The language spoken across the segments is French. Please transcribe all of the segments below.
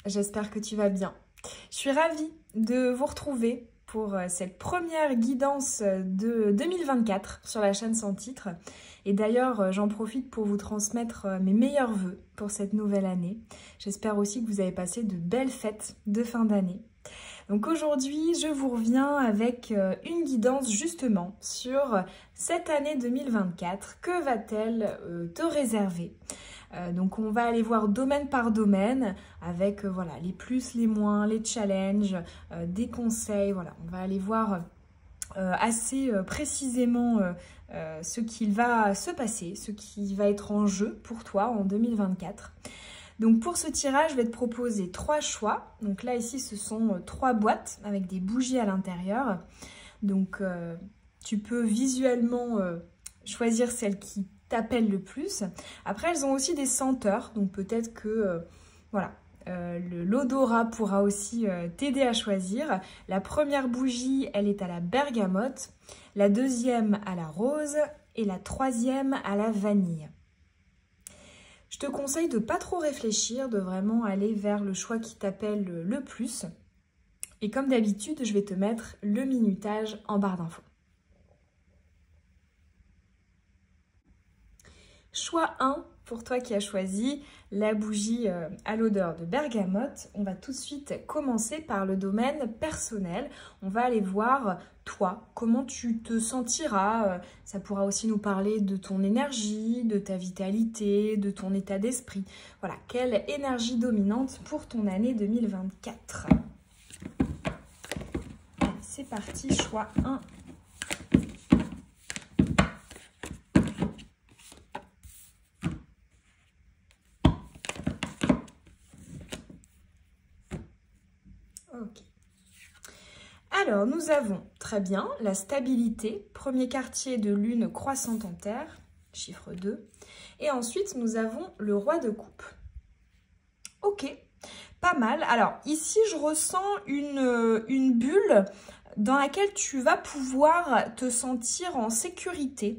j'espère que tu vas bien. Je suis ravie de vous retrouver pour cette première guidance de 2024 sur la chaîne Sans Titre. Et d'ailleurs, j'en profite pour vous transmettre mes meilleurs vœux pour cette nouvelle année. J'espère aussi que vous avez passé de belles fêtes de fin d'année. Donc aujourd'hui, je vous reviens avec une guidance justement sur cette année 2024. Que va-t-elle te réserver ? Donc on va aller voir domaine par domaine avec voilà, les plus, les moins, les challenges, des conseils. Voilà, on va aller voir assez précisément ce qu'il va se passer, ce qui va être en jeu pour toi en 2024. Donc pour ce tirage, je vais te proposer 3 choix. Donc là ici, ce sont 3 boîtes avec des bougies à l'intérieur. Donc tu peux visuellement choisir celle qui t'appelle le plus. Après, elles ont aussi des senteurs. Donc peut-être que voilà, l'odorat pourra aussi t'aider à choisir. La première bougie, elle est à la bergamote. La deuxième à la rose. Et la troisième à la vanille. Je te conseille de ne pas trop réfléchir, de vraiment aller vers le choix qui t'appelle le plus. Et comme d'habitude, je vais te mettre le minutage en barre d'infos. Choix 1, pour toi qui as choisi la bougie à l'odeur de bergamote. On va tout de suite commencer par le domaine personnel. On va aller voir toi, comment tu te sentiras. Ça pourra aussi nous parler de ton énergie, de ta vitalité, de ton état d'esprit. Voilà, quelle énergie dominante pour ton année 2024. C'est parti, choix 1. Ok. Alors, nous avons très bien la stabilité, premier quartier de lune croissante en terre, chiffre 2. Et ensuite, nous avons le roi de coupe. Ok, pas mal. Alors, ici, je ressens une bulle dans laquelle tu vas pouvoir te sentir en sécurité.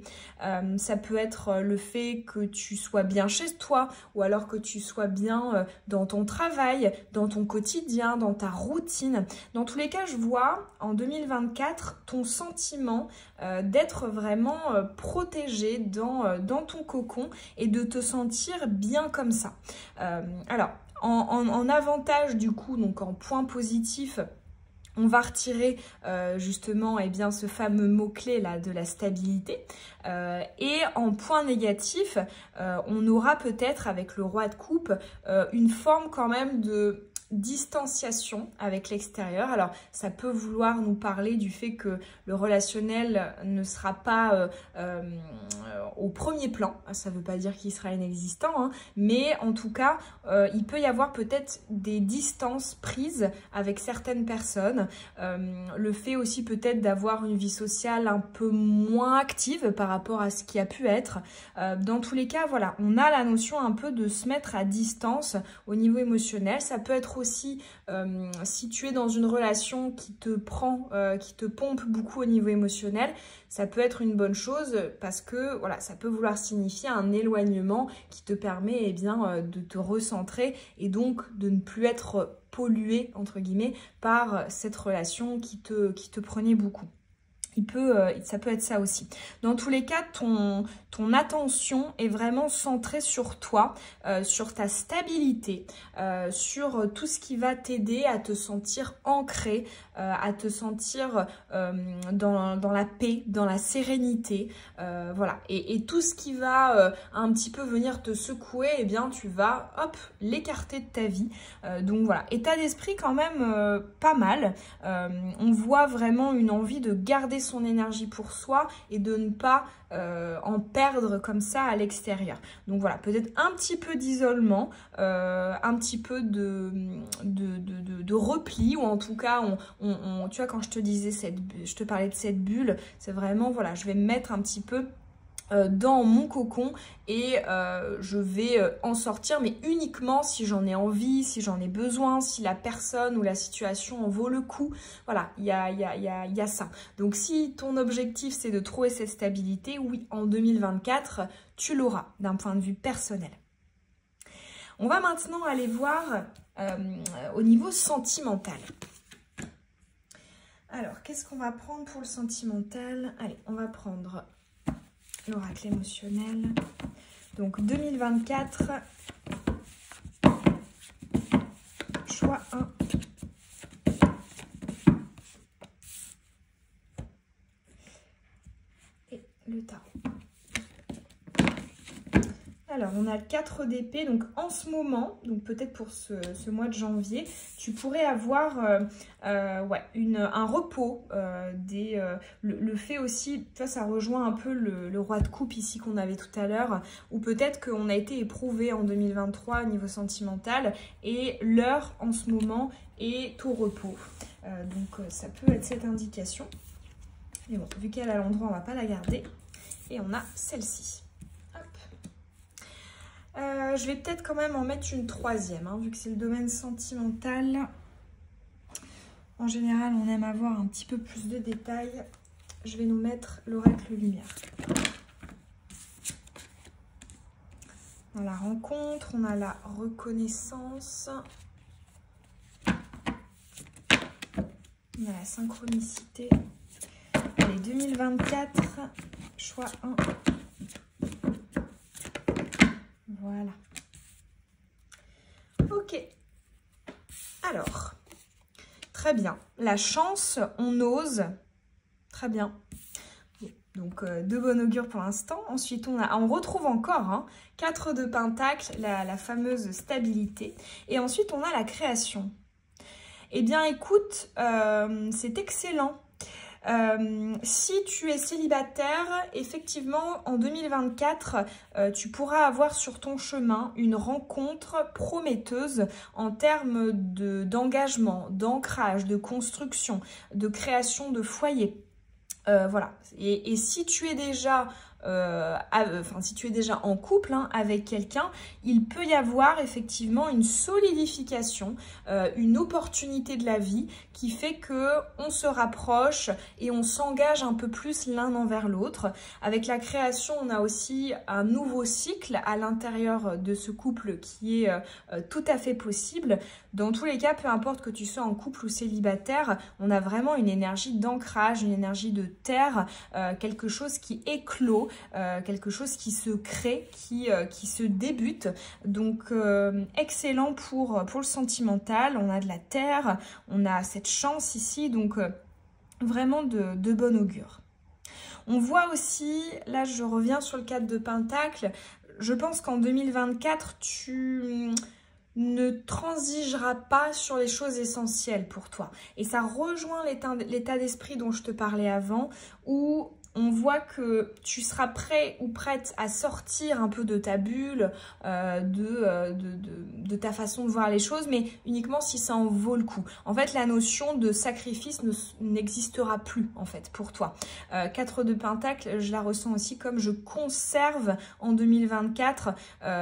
Ça peut être le fait que tu sois bien chez toi ou alors que tu sois bien dans ton travail, dans ton quotidien, dans ta routine. Dans tous les cas, je vois en 2024 ton sentiment d'être vraiment protégé dans ton cocon et de te sentir bien comme ça. Alors, en avantage du coup, donc en point positif, on va retirer justement eh bien, ce fameux mot-clé là de la stabilité. Et en point négatif, on aura peut-être avec le roi de coupe une forme quand même de distanciation avec l'extérieur. Alors ça peut vouloir nous parler du fait que le relationnel ne sera pas au premier plan. Ça ne veut pas dire qu'il sera inexistant, hein, mais en tout cas il peut y avoir peut-être des distances prises avec certaines personnes. Le fait aussi peut-être d'avoir une vie sociale un peu moins active par rapport à ce qui a pu être. Dans tous les cas, voilà, on a la notion un peu de se mettre à distance au niveau émotionnel. Ça peut être aussi si tu es dans une relation qui te prend, qui te pompe beaucoup au niveau émotionnel, ça peut être une bonne chose parce que voilà, ça peut vouloir signifier un éloignement qui te permet eh bien, de te recentrer et donc de ne plus être pollué entre guillemets par cette relation qui te prenait beaucoup. Ça peut être ça aussi. Dans tous les cas, ton attention est vraiment centrée sur toi, sur ta stabilité, sur tout ce qui va t'aider à te sentir ancré, à te sentir dans la paix, dans la sérénité. Voilà. Et tout ce qui va un petit peu venir te secouer, eh bien, tu vas hop, l'écarter de ta vie. Donc voilà. État d'esprit quand même pas mal. On voit vraiment une envie de garder son énergie pour soi et de ne pas en perdre comme ça à l'extérieur. Donc voilà, peut-être un petit peu d'isolement, un petit peu de repli, ou en tout cas, tu vois, quand je te disais, je te parlais de cette bulle, c'est vraiment, voilà, je vais me mettre un petit peu dans mon cocon et je vais en sortir, mais uniquement si j'en ai envie, si j'en ai besoin, si la personne ou la situation en vaut le coup. Voilà, il y a ça. Donc si ton objectif c'est de trouver cette stabilité, oui, en 2024, tu l'auras d'un point de vue personnel. On va maintenant aller voir au niveau sentimental. Alors, qu'est-ce qu'on va prendre pour le sentimental? Allez, on va prendre l'oracle émotionnel. Donc, 2024, choix 1. Et le tarot. Alors, on a le 4 d'épée, donc en ce moment, donc peut-être pour ce mois de janvier, tu pourrais avoir un repos. Le fait aussi, ça rejoint un peu le roi de coupe ici qu'on avait tout à l'heure, ou peut-être qu'on a été éprouvé en 2023 au niveau sentimental, et l'heure en ce moment est au repos. Donc ça peut être cette indication. Mais bon, vu qu'elle est à l'endroit, on ne va pas la garder. Et on a celle-ci. Je vais peut-être quand même en mettre une troisième, hein, vu que c'est le domaine sentimental. En général, on aime avoir un petit peu plus de détails. Je vais nous mettre l'oracle lumière. On a la rencontre, on a la reconnaissance. On a la synchronicité. Allez, 2024, choix 1. Voilà. Ok. Alors, très bien. La chance, on ose. Très bien. Donc, de bon augure pour l'instant. Ensuite, on retrouve encore 4 de pentacle, la fameuse stabilité. Et ensuite, on a la création. Eh bien, écoute, c'est excellent. Si tu es célibataire, effectivement, en 2024, tu pourras avoir sur ton chemin une rencontre prometteuse en termes d'engagement, d'ancrage, de construction, de création de foyer. Voilà. Et si tu es déjà... si tu es déjà en couple avec quelqu'un, il peut y avoir effectivement une solidification, une opportunité de la vie qui fait que on se rapproche et on s'engage un peu plus l'un envers l'autre. Avec la création, on a aussi un nouveau cycle à l'intérieur de ce couple qui est tout à fait possible. Dans tous les cas, peu importe que tu sois en couple ou célibataire, on a vraiment une énergie d'ancrage, une énergie de terre, quelque chose qui éclot, quelque chose qui se crée, qui se débute. Donc, excellent pour le sentimental. On a de la terre, on a cette chance ici, donc vraiment de bon augure. On voit aussi, là je reviens sur le 4 de pentacle, je pense qu'en 2024, tu ne transigeras pas sur les choses essentielles pour toi. Et ça rejoint l'état d'esprit dont je te parlais avant, où on voit que tu seras prêt ou prête à sortir un peu de ta bulle, de ta façon de voir les choses, mais uniquement si ça en vaut le coup. En fait, la notion de sacrifice n'existera plus, en fait, pour toi. 4 de pentacle, je la ressens aussi comme je conserve en 2024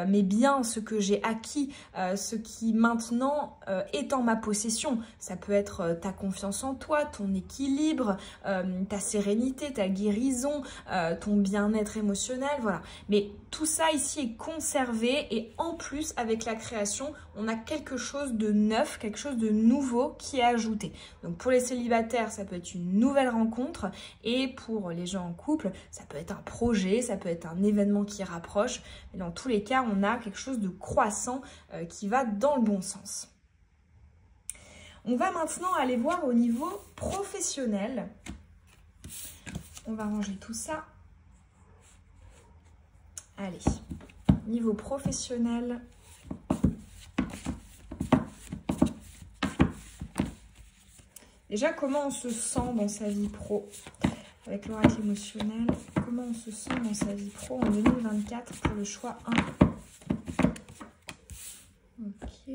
mes biens, ce que j'ai acquis, ce qui maintenant est en ma possession. Ça peut être ta confiance en toi, ton équilibre, ta sérénité, ta guérison, ton bien-être émotionnel, voilà. Mais tout ça ici est conservé et en plus, avec la création, on a quelque chose de neuf, quelque chose de nouveau qui est ajouté. Donc pour les célibataires, ça peut être une nouvelle rencontre et pour les gens en couple, ça peut être un projet, ça peut être un événement qui rapproche. Mais dans tous les cas, on a quelque chose de croissant qui va dans le bon sens. On va maintenant aller voir au niveau professionnel. On va ranger tout ça. Allez, niveau professionnel. Déjà, comment on se sent dans sa vie pro avec l'oracle émotionnel? Comment on se sent dans sa vie pro en 2024 pour le choix 1? Ok.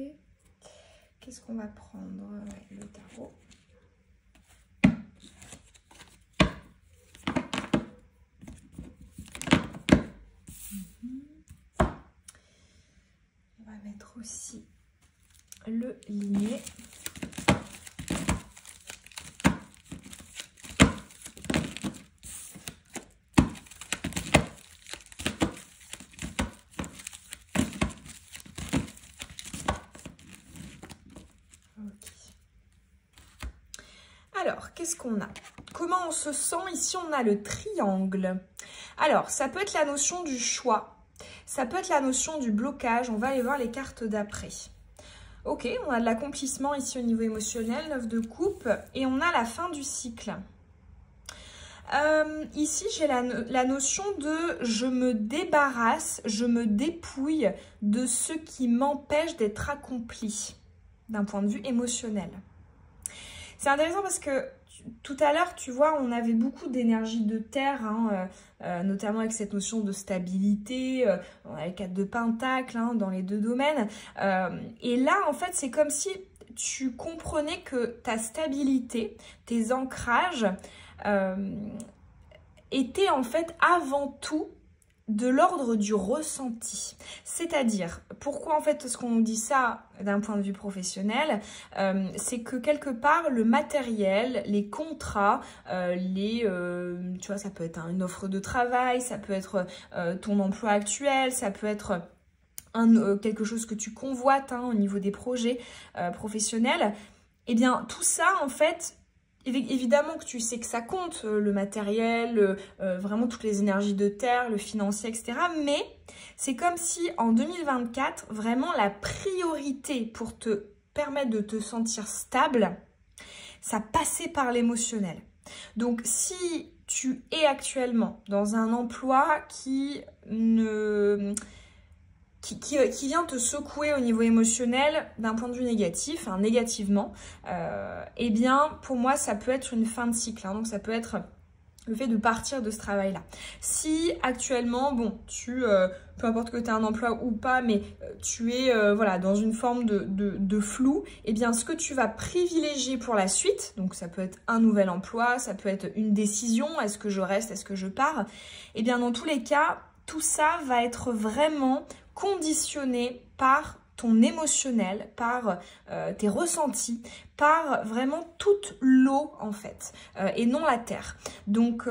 Qu'est-ce qu'on va prendre? Le tarot. On va mettre aussi le lignet. Alors, qu'est-ce qu'on a? Comment on se sent? Ici, on a le triangle. Alors, ça peut être la notion du choix. Ça peut être la notion du blocage. On va aller voir les cartes d'après. Ok, on a de l'accomplissement ici au niveau émotionnel, 9 de coupe. Et on a la fin du cycle. Ici, j'ai la notion de je me débarrasse, je me dépouille de ce qui m'empêche d'être accompli d'un point de vue émotionnel. C'est intéressant parce que tout à l'heure, tu vois, on avait beaucoup d'énergie de terre, hein, notamment avec cette notion de stabilité, on a les 4 de pentacle hein, dans les deux domaines. Et là, en fait, c'est comme si tu comprenais que ta stabilité, tes ancrages étaient en fait avant tout de l'ordre du ressenti. C'est-à-dire, pourquoi en fait est-ce qu'on nous dit ça d'un point de vue professionnel? C'est que quelque part, le matériel, les contrats, tu vois, ça peut être une offre de travail, ça peut être ton emploi actuel, ça peut être quelque chose que tu convoites hein, au niveau des projets professionnels. Eh bien, tout ça, en fait, évidemment que tu sais que ça compte, le matériel, vraiment toutes les énergies de terre, le financier, etc. Mais c'est comme si en 2024, vraiment la priorité pour te permettre de te sentir stable, ça passait par l'émotionnel. Donc si tu es actuellement dans un emploi qui vient te secouer au niveau émotionnel d'un point de vue négatif, hein, négativement, eh bien, pour moi, ça peut être une fin de cycle. Hein, donc, ça peut être le fait de partir de ce travail-là. Si actuellement, bon, peu importe que tu aies un emploi ou pas, mais tu es voilà, dans une forme de flou, eh bien, ce que tu vas privilégier pour la suite, donc ça peut être un nouvel emploi, ça peut être une décision, est-ce que je reste, est-ce que je pars, eh bien, dans tous les cas, tout ça va être vraiment conditionné par ton émotionnel, par tes ressentis, par vraiment toute l'eau en fait, et non la terre. Donc,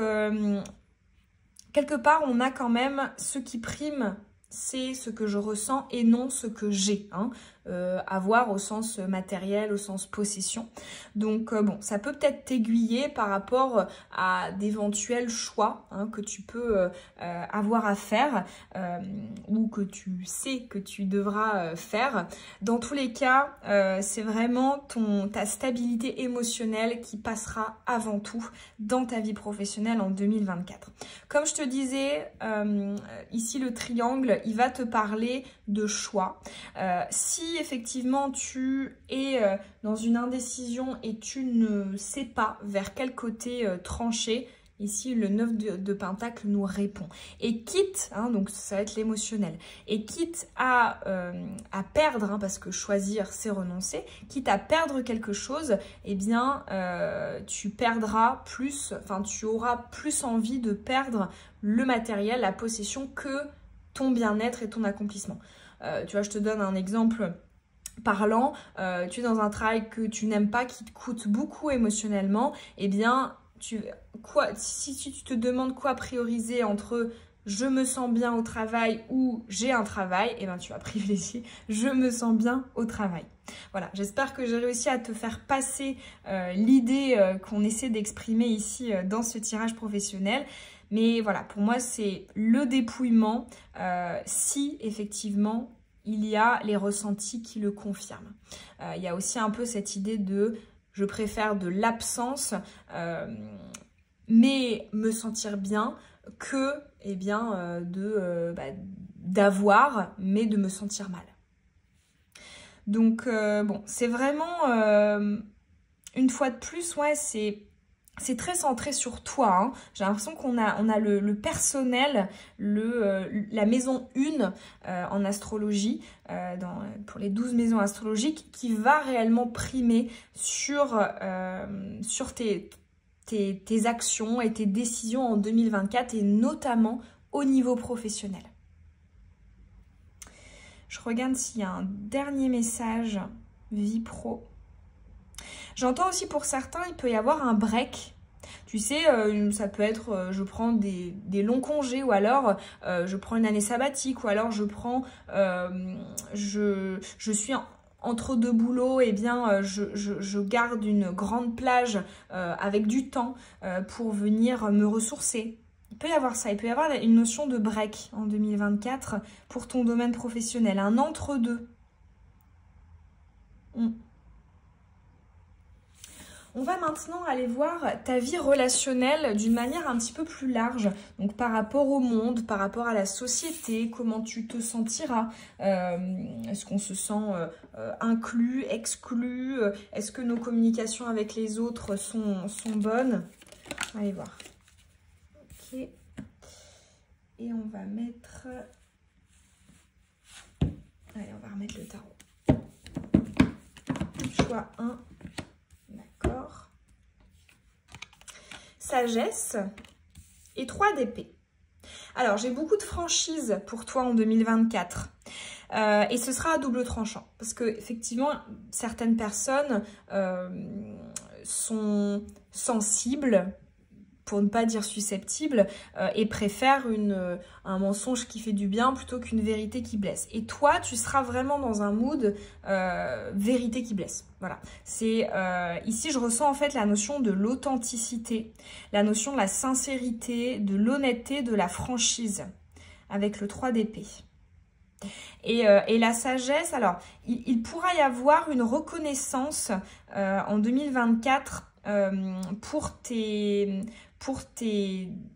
quelque part, on a quand même ce qui prime, c'est ce que je ressens et non ce que j'ai, hein, avoir au sens matériel, au sens possession. Donc bon, ça peut peut-être t'aiguiller par rapport à d'éventuels choix hein, que tu peux avoir à faire ou que tu sais que tu devras faire. Dans tous les cas, c'est vraiment ta stabilité émotionnelle qui passera avant tout dans ta vie professionnelle en 2024. Comme je te disais, ici le triangle, il va te parler de choix. Si effectivement tu es dans une indécision et tu ne sais pas vers quel côté trancher, ici le 9 de pentacle nous répond. Et quitte, hein, donc ça va être l'émotionnel, et quitte à perdre, hein, parce que choisir c'est renoncer, quitte à perdre quelque chose, eh bien tu perdras plus, enfin tu auras plus envie de perdre le matériel, la possession que ton bien-être et ton accomplissement. Tu vois, je te donne un exemple parlant, tu es dans un travail que tu n'aimes pas, qui te coûte beaucoup émotionnellement, eh bien, si tu te demandes quoi prioriser entre je me sens bien au travail ou j'ai un travail, eh bien, tu vas privilégier je me sens bien au travail. Voilà, j'espère que j'ai réussi à te faire passer l'idée qu'on essaie d'exprimer ici dans ce tirage professionnel. Mais voilà, pour moi, c'est le dépouillement si effectivement il y a les ressentis qui le confirment. Il y a aussi un peu cette idée de je préfère de l'absence, mais me sentir bien que eh bien, d'avoir, mais de me sentir mal. Donc, bon, c'est vraiment, une fois de plus, ouais, c'est très centré sur toi. Hein. J'ai l'impression qu'on a le personnel, la maison 1 en astrologie, pour les 12 maisons astrologiques, qui va réellement primer sur tes actions et tes décisions en 2024 et notamment au niveau professionnel. Je regarde s'il y a un dernier message vie pro. J'entends aussi pour certains, il peut y avoir un break. Tu sais, ça peut être, je prends des longs congés ou alors je prends une année sabbatique ou alors je prends, je suis entre deux boulots, eh bien, je garde une grande plage avec du temps pour venir me ressourcer. Il peut y avoir ça, il peut y avoir une notion de break en 2024 pour ton domaine professionnel, un entre-deux. On va maintenant aller voir ta vie relationnelle d'une manière un petit peu plus large. Donc par rapport au monde, par rapport à la société, comment tu te sentiras. Est-ce qu'on se sent inclus, exclu? Est-ce que nos communications avec les autres sont bonnes? Allez voir. Ok. Et on va mettre... Allez, on va remettre le tarot. Choix 1. D'accord. Sagesse et 3 d'épée. Alors, j'ai beaucoup de franchise pour toi en 2024. Et ce sera à double tranchant. Parce que effectivement, certaines personnes sont sensibles, pour ne pas dire susceptible, et préfère un mensonge qui fait du bien plutôt qu'une vérité qui blesse. Et toi, tu seras vraiment dans un mood vérité qui blesse. Voilà. C'est ici, je ressens en fait la notion de l'authenticité, la notion de la sincérité, de l'honnêteté, de la franchise, avec le 3 d'épée. Et la sagesse, alors, il pourra y avoir une reconnaissance en 2024 pour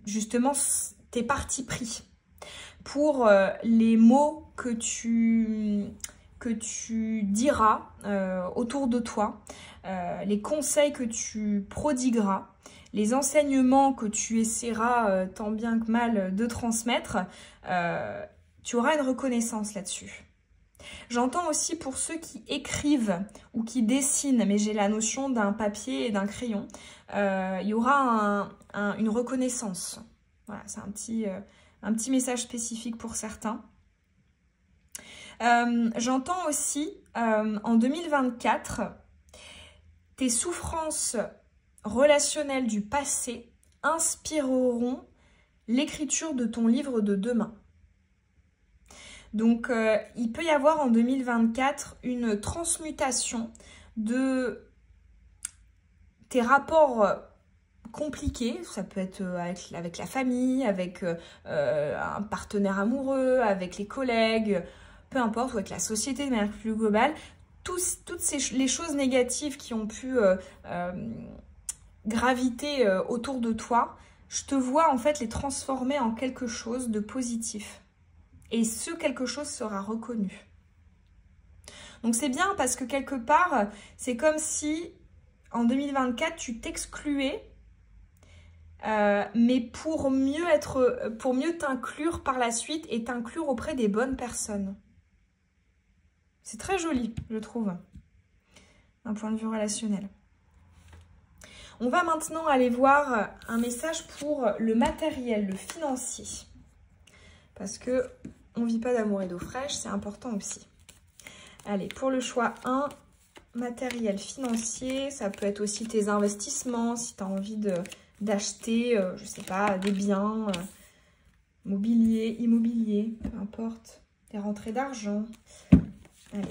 justement tes partis pris, pour les mots que tu diras autour de toi, les conseils que tu prodigueras, les enseignements que tu essaieras tant bien que mal de transmettre, tu auras une reconnaissance là-dessus. J'entends aussi pour ceux qui écrivent ou qui dessinent, mais j'ai la notion d'un papier et d'un crayon, il y aura une reconnaissance. Voilà, c'est un petit message spécifique pour certains. J'entends aussi, en 2024, tes souffrances relationnelles du passé inspireront l'écriture de ton livre de demain. Donc, il peut y avoir en 2024 une transmutation de tes rapports compliqués. Ça peut être avec la famille, avec un partenaire amoureux, avec les collègues, peu importe, ou avec la société de manière plus globale. Toutes les choses négatives qui ont pu graviter autour de toi, je te vois en fait les transformer en quelque chose de positif. Et ce quelque chose sera reconnu. Donc c'est bien parce que quelque part, c'est comme si en 2024, tu t'excluais, mais pour mieux t'inclure par la suite et t'inclure auprès des bonnes personnes. C'est très joli, je trouve, d'un point de vue relationnel. On va maintenant aller voir un message pour le matériel, le financier. Parce que on ne vit pas d'amour et d'eau fraîche, c'est important aussi. Allez, pour le choix 1, matériel financier, ça peut être aussi tes investissements, si tu as envie d'acheter, je ne sais pas, des biens, mobilier, immobilier, peu importe, des rentrées d'argent. Allez.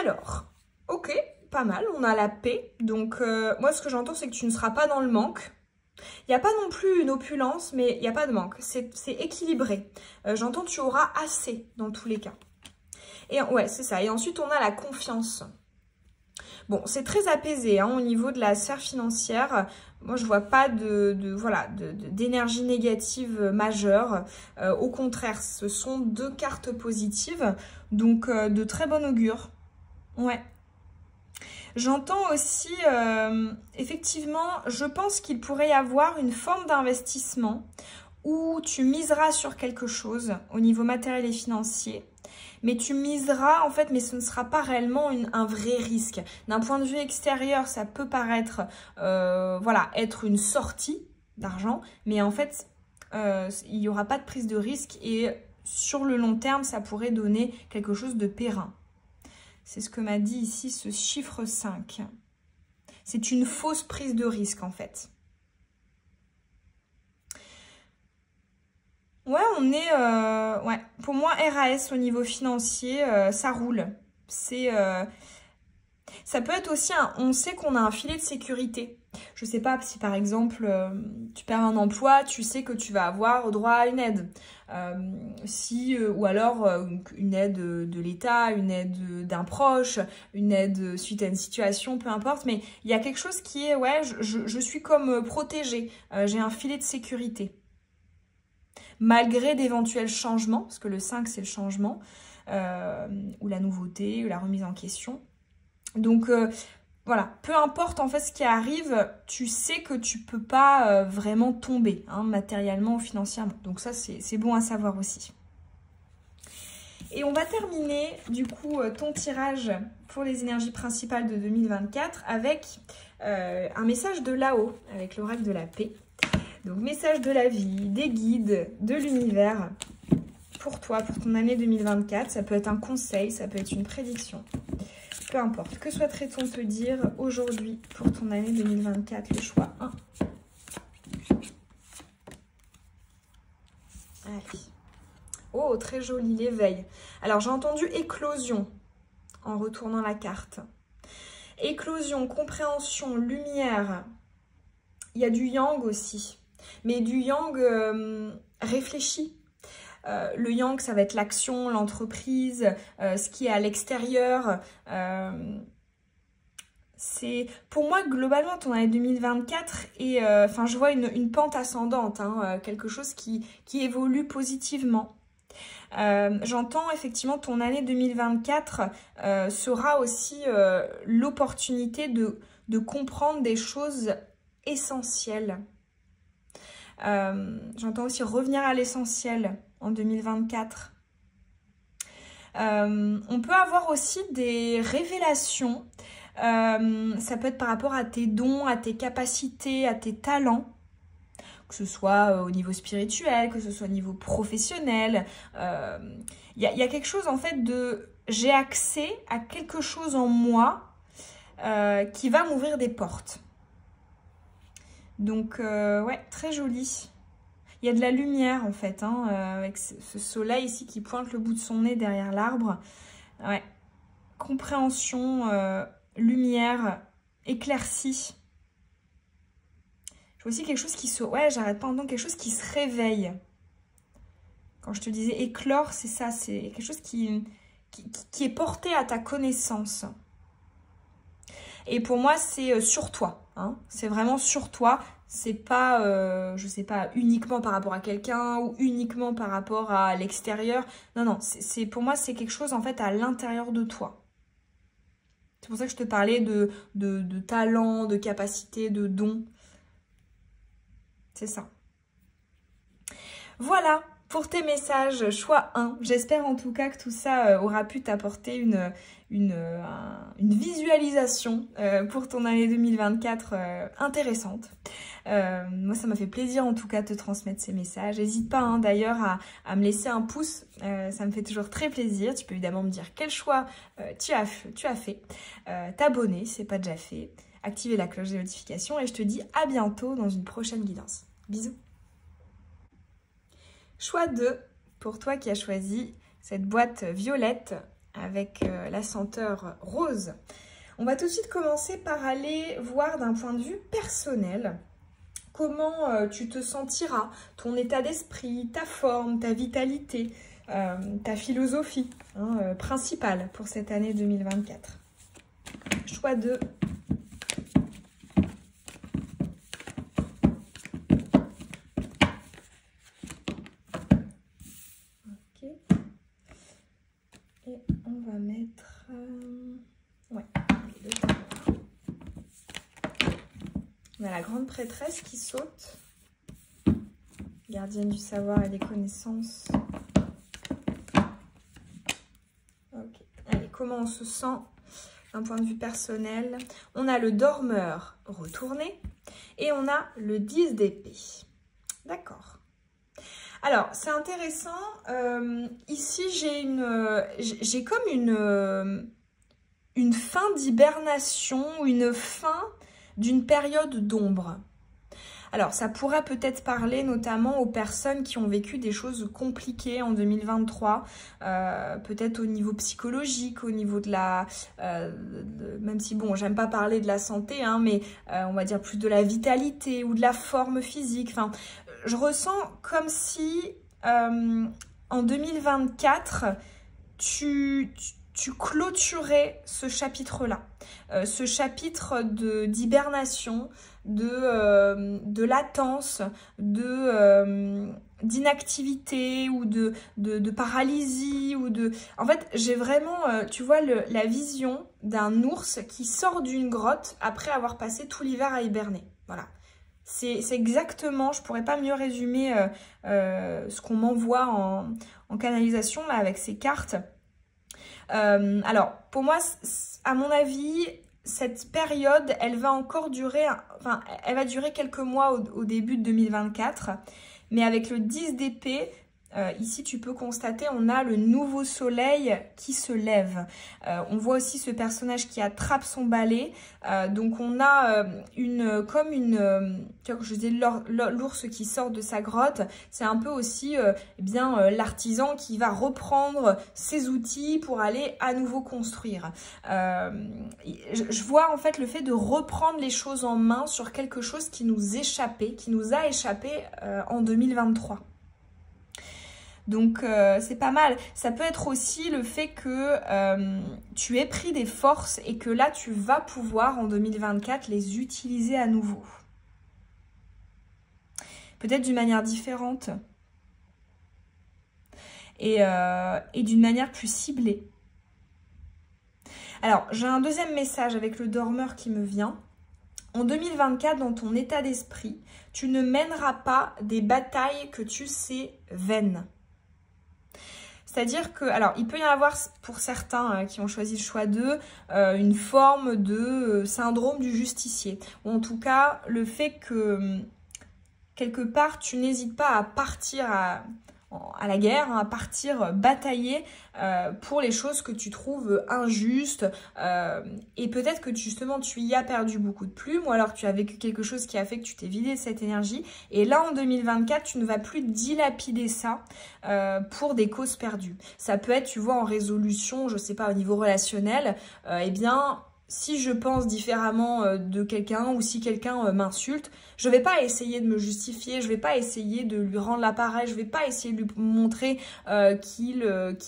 Alors, ok, pas mal, on a la paix. Donc, moi, ce que j'entends, c'est que tu ne seras pas dans le manque. Il n'y a pas non plus une opulence, mais il n'y a pas de manque. C'est équilibré. J'entends que tu auras assez dans tous les cas. Et ouais, c'est ça. Et ensuite, on a la confiance. Bon, c'est très apaisé hein, au niveau de la sphère financière. Moi, je ne vois pas d'énergie négative majeure. Au contraire, ce sont 2 cartes positives. Donc, de très bon augure. Ouais. J'entends aussi, effectivement, je pense qu'il pourrait y avoir une forme d'investissement où tu miseras sur quelque chose au niveau matériel et financier. Mais tu miseras, en fait, mais ce ne sera pas réellement un vrai risque. D'un point de vue extérieur, ça peut paraître, être une sortie d'argent. Mais en fait, il n'y aura pas de prise de risque et sur le long terme, ça pourrait donner quelque chose de périn. C'est ce que m'a dit ici ce chiffre 5. C'est une fausse prise de risque en fait. Ouais, on est... ouais. Pour moi, RAS au niveau financier, ça roule. C'est... ça peut être aussi on sait qu'on a un filet de sécurité. Je sais pas si par exemple tu perds un emploi, tu sais que tu vas avoir droit à une aide. Ou alors une aide de l'État, une aide d'un proche, une aide suite à une situation, peu importe. Mais il y a quelque chose qui est, ouais, je suis comme protégée. J'ai un filet de sécurité. Malgré d'éventuels changements, parce que le 5 c'est le changement, ou la nouveauté, ou la remise en question. Donc voilà, peu importe en fait ce qui arrive, tu sais que tu peux pas vraiment tomber hein, matériellement ou financièrement. Donc ça c'est bon à savoir aussi. Et on va terminer du coup ton tirage pour les énergies principales de 2024 avec un message de là-haut, avec l'oracle de la paix. Donc message de la vie, des guides, de l'univers pour toi, pour ton année 2024. Ça peut être un conseil, ça peut être une prédiction. Peu importe. Que souhaiterait-on te dire aujourd'hui pour ton année 2024? Le choix 1. Allez. Oh, très joli, l'éveil. Alors, j'ai entendu éclosion en retournant la carte. Éclosion, compréhension, lumière. Il y a du yang aussi. Mais du yang réfléchi. Le yang, ça va être l'action, l'entreprise, ce qui est à l'extérieur. C'est pour moi, globalement, ton année 2024, et je vois une pente ascendante, hein, quelque chose qui évolue positivement. J'entends effectivement ton année 2024 sera aussi l'opportunité de comprendre des choses essentielles. J'entends aussi revenir à l'essentiel en 2024. On peut avoir aussi des révélations. Ça peut être par rapport à tes dons, à tes capacités, à tes talents. Que ce soit au niveau spirituel, que ce soit au niveau professionnel. Il y a quelque chose en fait de... J'ai accès à quelque chose en moi qui va m'ouvrir des portes. Donc, ouais, très joli. Il y a de la lumière en fait, hein, avec ce soleil ici qui pointe le bout de son nez derrière l'arbre. Ouais. Compréhension, lumière, éclaircie. Je vois aussi quelque chose qui se... Ouais, j'arrête pas d'entendre quelque chose qui se réveille. Quand je te disais éclore, c'est ça, c'est quelque chose qui est porté à ta connaissance. Et pour moi, c'est sur toi. Hein. C'est vraiment sur toi. C'est pas, je sais pas, uniquement par rapport à quelqu'un ou uniquement par rapport à l'extérieur. Non, non, pour moi, c'est quelque chose en fait à l'intérieur de toi. C'est pour ça que je te parlais de talent, de capacité, de don. C'est ça. Voilà pour tes messages, choix 1. J'espère en tout cas que tout ça aura pu t'apporter une visualisation pour ton année 2024 intéressante. Moi, ça m'a fait plaisir en tout cas de te transmettre ces messages. N'hésite pas hein, d'ailleurs à me laisser un pouce, ça me fait toujours très plaisir. Tu peux évidemment me dire quel choix tu as fait, t'abonner si ce n'est pas déjà fait, activer la cloche des notifications et je te dis à bientôt dans une prochaine guidance. Bisous. Choix 2, pour toi qui as choisi cette boîte violette avec la senteur rose. On va tout de suite commencer par aller voir d'un point de vue personnel comment tu te sentiras, ton état d'esprit, ta forme, ta vitalité, ta philosophie hein, principale pour cette année 2024. Choix 2. Et on va mettre... ouais, les deux. On a la grande prêtresse qui saute. Gardienne du savoir et des connaissances. Ok. Allez, comment on se sent d'un point de vue personnel? On a le dormeur retourné et on a le 10 d'épée. D'accord. Alors, c'est intéressant. Ici, j'ai comme une fin d'hibernation, une fin d'une période d'ombre. Alors, ça pourrait peut-être parler notamment aux personnes qui ont vécu des choses compliquées en 2023, peut-être au niveau psychologique, au niveau de la... même si, bon, j'aime pas parler de la santé, hein, mais on va dire plus de la vitalité ou de la forme physique. Enfin, je ressens comme si en 2024, tu clôturais ce chapitre-là, ce chapitre d'hibernation, de latence, d'inactivité ou de paralysie ou de... En fait, j'ai vraiment, tu vois, la vision d'un ours qui sort d'une grotte après avoir passé tout l'hiver à hiberner. Voilà. C'est exactement, je pourrais pas mieux résumer ce qu'on m'envoie en canalisation là avec ces cartes. Alors, pour moi, à mon avis, cette période, elle va encore durer, enfin, elle va durer quelques mois au début de 2024. Mais avec le 10 d'épée, ici, tu peux constater, on a le nouveau soleil qui se lève. On voit aussi ce personnage qui attrape son balai. Donc, on a comme une... tu vois, je disais, l'ours qui sort de sa grotte. C'est un peu aussi l'artisan qui va reprendre ses outils pour aller à nouveau construire. Je vois en fait le fait de reprendre les choses en main sur quelque chose qui nous échappait, qui nous a échappé en 2023. Donc, c'est pas mal. Ça peut être aussi le fait que tu aies pris des forces et que là, tu vas pouvoir, en 2024, les utiliser à nouveau. Peut-être d'une manière différente. Et d'une manière plus ciblée. Alors, j'ai un deuxième message avec le dormeur qui me vient. En 2024, dans ton état d'esprit, tu ne mèneras pas des batailles que tu sais vaines. C'est-à-dire que, alors, il peut y en avoir pour certains qui ont choisi le choix 2, une forme de syndrome du justicier. Ou en tout cas, le fait que, quelque part, tu n'hésites pas à partir à la guerre, hein, à partir batailler pour les choses que tu trouves injustes. Et peut-être que justement, tu y as perdu beaucoup de plumes, ou alors tu as vécu quelque chose qui a fait que tu t'es vidé de cette énergie. Et là, en 2024, tu ne vas plus dilapider ça pour des causes perdues. Ça peut être, tu vois, en résolution, je sais pas, au niveau relationnel, eh bien... Si je pense différemment de quelqu'un ou si quelqu'un m'insulte, je ne vais pas essayer de me justifier, je ne vais pas essayer de lui rendre l'appareil, je ne vais pas essayer de lui montrer qu'il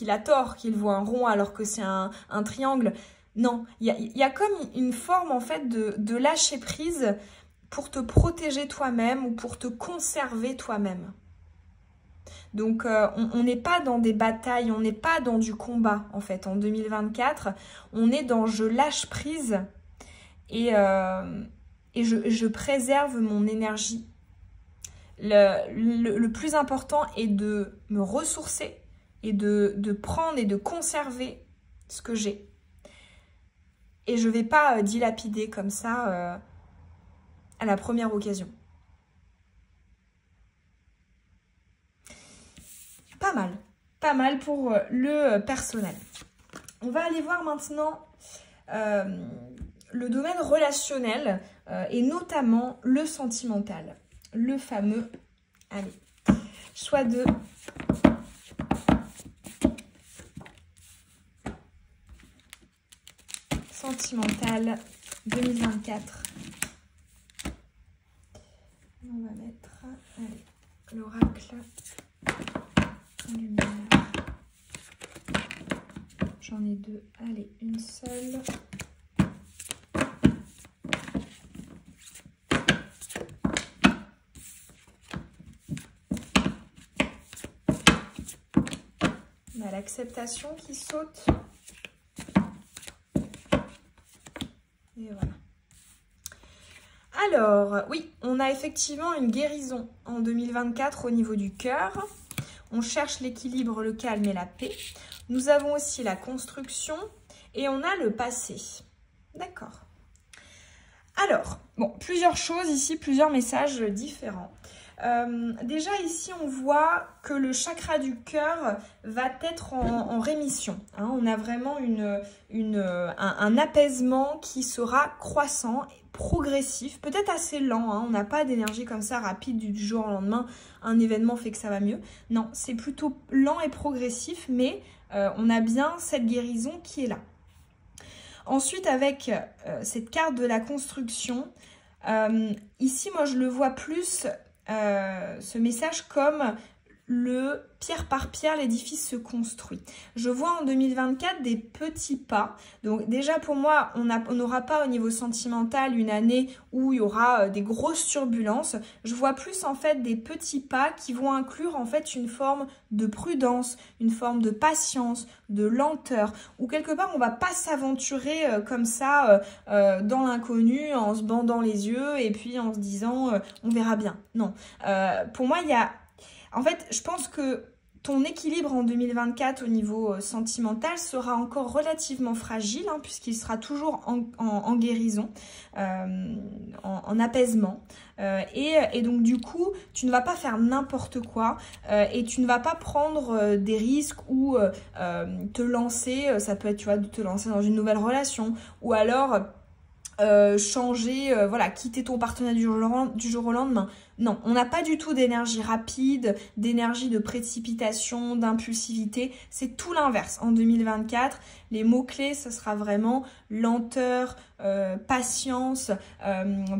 a tort, qu'il voit un rond alors que c'est un triangle. Non, il y a comme une forme en fait de lâcher prise pour te protéger toi-même ou pour te conserver toi-même. Donc, on n'est pas dans des batailles, on n'est pas dans du combat, en fait. En 2024, on est dans je lâche prise et je préserve mon énergie. Le plus important est de me ressourcer et de prendre et de conserver ce que j'ai. Et je ne vais pas dilapider comme ça à la première occasion. Pas mal pour le personnel. On va aller voir maintenant le domaine relationnel et notamment le sentimental. Le fameux, allez, choix de sentimental 2024. On va mettre, allez, l'oracle. Lumière. J'en ai deux. Allez, une seule. On a l'acceptation qui saute. Et voilà. Alors, oui, on a effectivement une guérison en 2024 au niveau du cœur. On cherche l'équilibre, le calme et la paix. Nous avons aussi la construction et on a le passé. D'accord. Alors, bon, plusieurs choses ici, plusieurs messages différents. Déjà ici, on voit que le chakra du cœur va être en rémission. Hein. On a vraiment un apaisement qui sera croissant progressif, peut-être assez lent, hein. On n'a pas d'énergie comme ça rapide du jour au lendemain, un événement fait que ça va mieux. Non, c'est plutôt lent et progressif, mais on a bien cette guérison qui est là. Ensuite, avec cette carte de la construction, ici, moi, je le vois plus, ce message comme le pierre par pierre, l'édifice se construit. Je vois en 2024 des petits pas. Donc déjà pour moi, on n'aura pas au niveau sentimental une année où il y aura des grosses turbulences. Je vois plus en fait des petits pas qui vont inclure en fait une forme de prudence, une forme de patience, de lenteur, où quelque part on va pas s'aventurer comme ça dans l'inconnu en se bandant les yeux et puis en se disant on verra bien. Non, pour moi il y a... En fait, je pense que ton équilibre en 2024 au niveau sentimental sera encore relativement fragile, hein, puisqu'il sera toujours en guérison, en apaisement. Et donc du coup, tu ne vas pas faire n'importe quoi et tu ne vas pas prendre des risques ou te lancer, ça peut être, tu vois, de te lancer dans une nouvelle relation ou alors... changer, voilà, quitter ton partenaire du jour au lendemain. Non, on n'a pas du tout d'énergie rapide, d'énergie de précipitation, d'impulsivité. C'est tout l'inverse. En 2024, les mots-clés, ce sera vraiment lenteur, patience,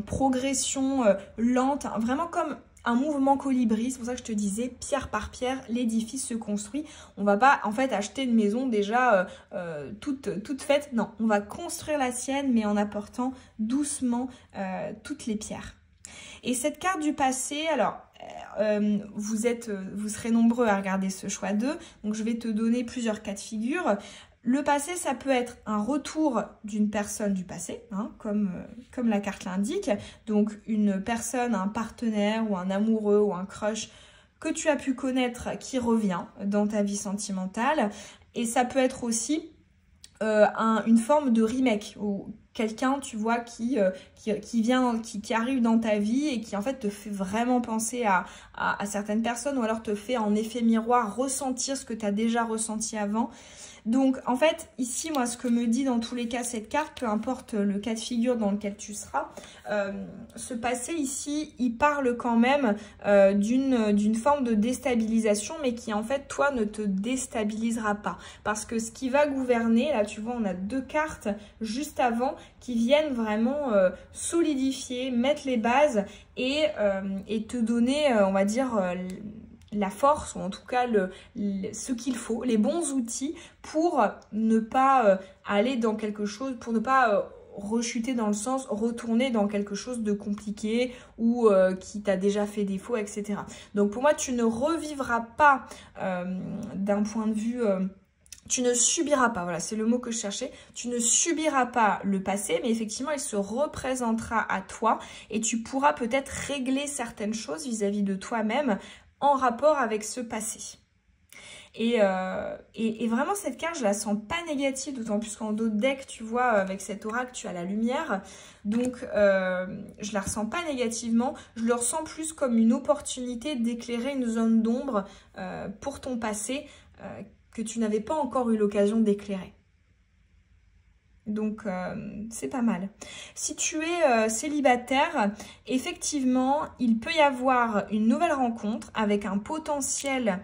progression lente, vraiment comme un mouvement colibri. C'est pour ça que je te disais, pierre par pierre, l'édifice se construit. On va pas en fait acheter une maison déjà toute faite. Non, on va construire la sienne, mais en apportant doucement toutes les pierres. Et cette carte du passé, alors vous serez nombreux à regarder ce choix 2, donc je vais te donner plusieurs cas de figure. Le passé, ça peut être un retour d'une personne du passé, hein, comme la carte l'indique. Donc une personne, un partenaire ou un amoureux ou un crush que tu as pu connaître qui revient dans ta vie sentimentale. Et ça peut être aussi une forme de remake ou quelqu'un, tu vois, qui arrive dans ta vie et qui en fait te fait vraiment penser à certaines personnes ou alors te fait en effet miroir ressentir ce que tu as déjà ressenti avant. Donc en fait ici moi ce que me dit dans tous les cas cette carte, peu importe le cas de figure dans lequel tu seras, ce passé ici il parle quand même d'une forme de déstabilisation, mais qui en fait toi ne te déstabilisera pas, parce que ce qui va gouverner, là tu vois on a deux cartes juste avant qui viennent vraiment solidifier, mettre les bases et te donner on va dire la force, ou en tout cas ce qu'il faut, les bons outils pour ne pas aller dans quelque chose, pour ne pas rechuter dans le sens, retourner dans quelque chose de compliqué ou qui t'a déjà fait défaut, etc. Donc pour moi, tu ne revivras pas d'un point de vue... tu ne subiras pas, voilà, c'est le mot que je cherchais, tu ne subiras pas le passé, mais effectivement, il se représentera à toi et tu pourras peut-être régler certaines choses vis-à-vis de toi-même en rapport avec ce passé. Et vraiment, cette carte, je la sens pas négative, d'autant plus qu'en dos de deck, tu vois, avec cet oracle, tu as la lumière. Donc, je la ressens pas négativement. Je le ressens plus comme une opportunité d'éclairer une zone d'ombre pour ton passé que tu n'avais pas encore eu l'occasion d'éclairer. Donc, c'est pas mal. Si tu es célibataire, effectivement, il peut y avoir une nouvelle rencontre avec un potentiel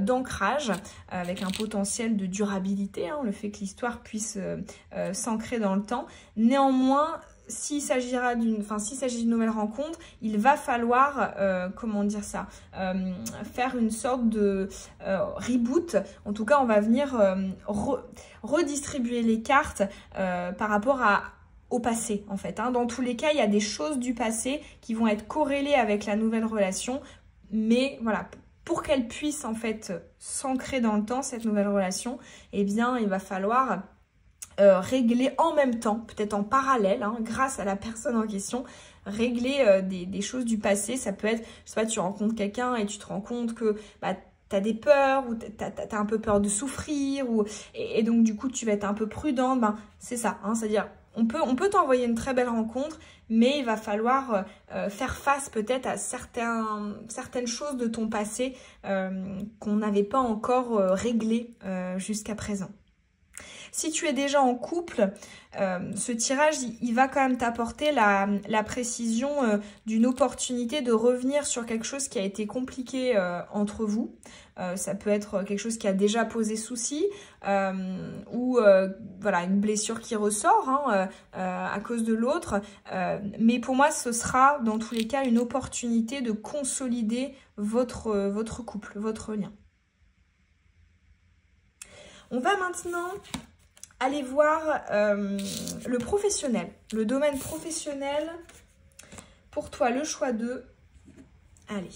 d'ancrage, avec un potentiel de durabilité, hein, le fait que l'histoire puisse s'ancrer dans le temps. Néanmoins, s'il s'agit d'une nouvelle rencontre, il va falloir, comment dire ça, faire une sorte de reboot. En tout cas, on va venir redistribuer les cartes par rapport au passé, en fait. Hein. Dans tous les cas, il y a des choses du passé qui vont être corrélées avec la nouvelle relation, mais voilà, pour qu'elle puisse en fait s'ancrer dans le temps, cette nouvelle relation, eh bien, il va falloir régler en même temps, peut-être en parallèle, hein, grâce à la personne en question, régler des choses du passé. Ça peut être, je sais pas, tu rencontres quelqu'un et tu te rends compte que tu as des peurs, ou tu as un peu peur de souffrir, et donc du coup tu vas être un peu prudente. Ben, c'est ça, hein, c'est-à-dire on peut t'envoyer une très belle rencontre, mais il va falloir faire face peut-être à certaines choses de ton passé qu'on n'avait pas encore réglées jusqu'à présent. Si tu es déjà en couple, ce tirage, il va quand même t'apporter la précision d'une opportunité de revenir sur quelque chose qui a été compliqué entre vous. Ça peut être quelque chose qui a déjà posé souci ou voilà, une blessure qui ressort hein, à cause de l'autre. Mais pour moi, ce sera dans tous les cas une opportunité de consolider votre couple, votre lien. On va maintenant aller voir le professionnel, le domaine professionnel. Pour toi, le choix de... Allez.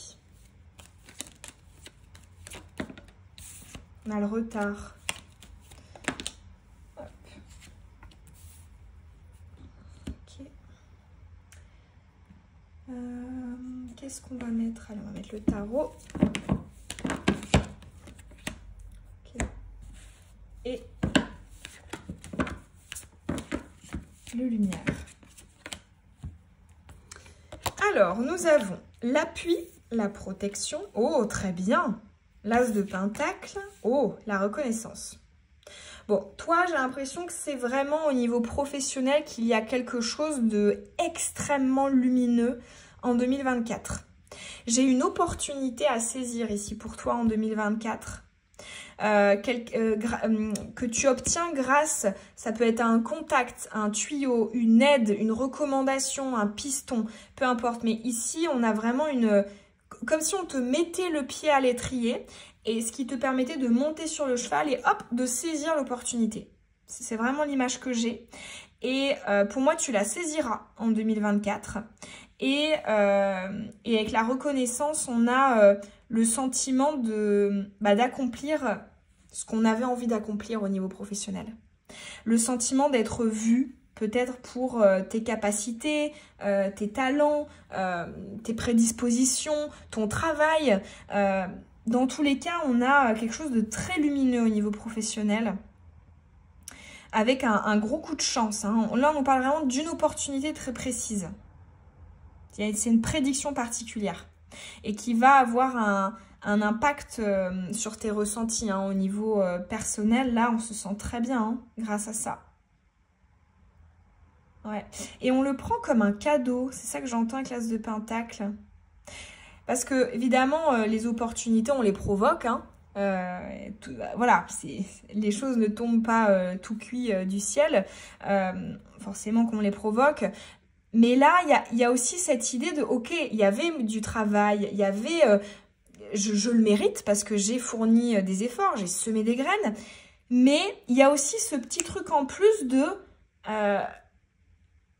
On a le retard. Hop. Ok. Qu'est-ce qu'on va mettre? Allez, on va mettre le tarot. Ok. Et le lumière. Alors, nous avons l'appui, la protection. Oh, très bien. L'as de pentacle. Oh, la reconnaissance. Bon, toi, j'ai l'impression que c'est vraiment au niveau professionnel qu'il y a quelque chose de extrêmement lumineux en 2024. J'ai une opportunité à saisir ici pour toi en 2024. Que tu obtiens grâce, ça peut être un contact, un tuyau, une aide, une recommandation, un piston, peu importe. Mais ici, on a vraiment comme si on te mettait le pied à l'étrier et ce qui te permettait de monter sur le cheval et hop, de saisir l'opportunité. C'est vraiment l'image que j'ai. Et pour moi, tu la saisiras en 2024. Et avec la reconnaissance, on a le sentiment d'accomplir ce qu'on avait envie d'accomplir au niveau professionnel. Le sentiment d'être vu, peut-être pour tes capacités, tes talents, tes prédispositions, ton travail. Dans tous les cas, on a quelque chose de très lumineux au niveau professionnel, avec un gros coup de chance. Hein. Là, on parle vraiment d'une opportunité très précise. C'est une prédiction particulière et qui va avoir un impact sur tes ressentis hein, au niveau personnel. Là, on se sent très bien hein, grâce à ça. Ouais. Et on le prend comme un cadeau. C'est ça que j'entends avec l'as de pentacle. Parce que, évidemment, les opportunités, on les provoque. Hein. Voilà, les choses ne tombent pas tout cuit du ciel. Forcément qu'on les provoque. Mais là, il y a aussi cette idée de, ok, il y avait du travail, il y avait, je le mérite parce que j'ai fourni des efforts, j'ai semé des graines, mais il y a aussi ce petit truc en plus de,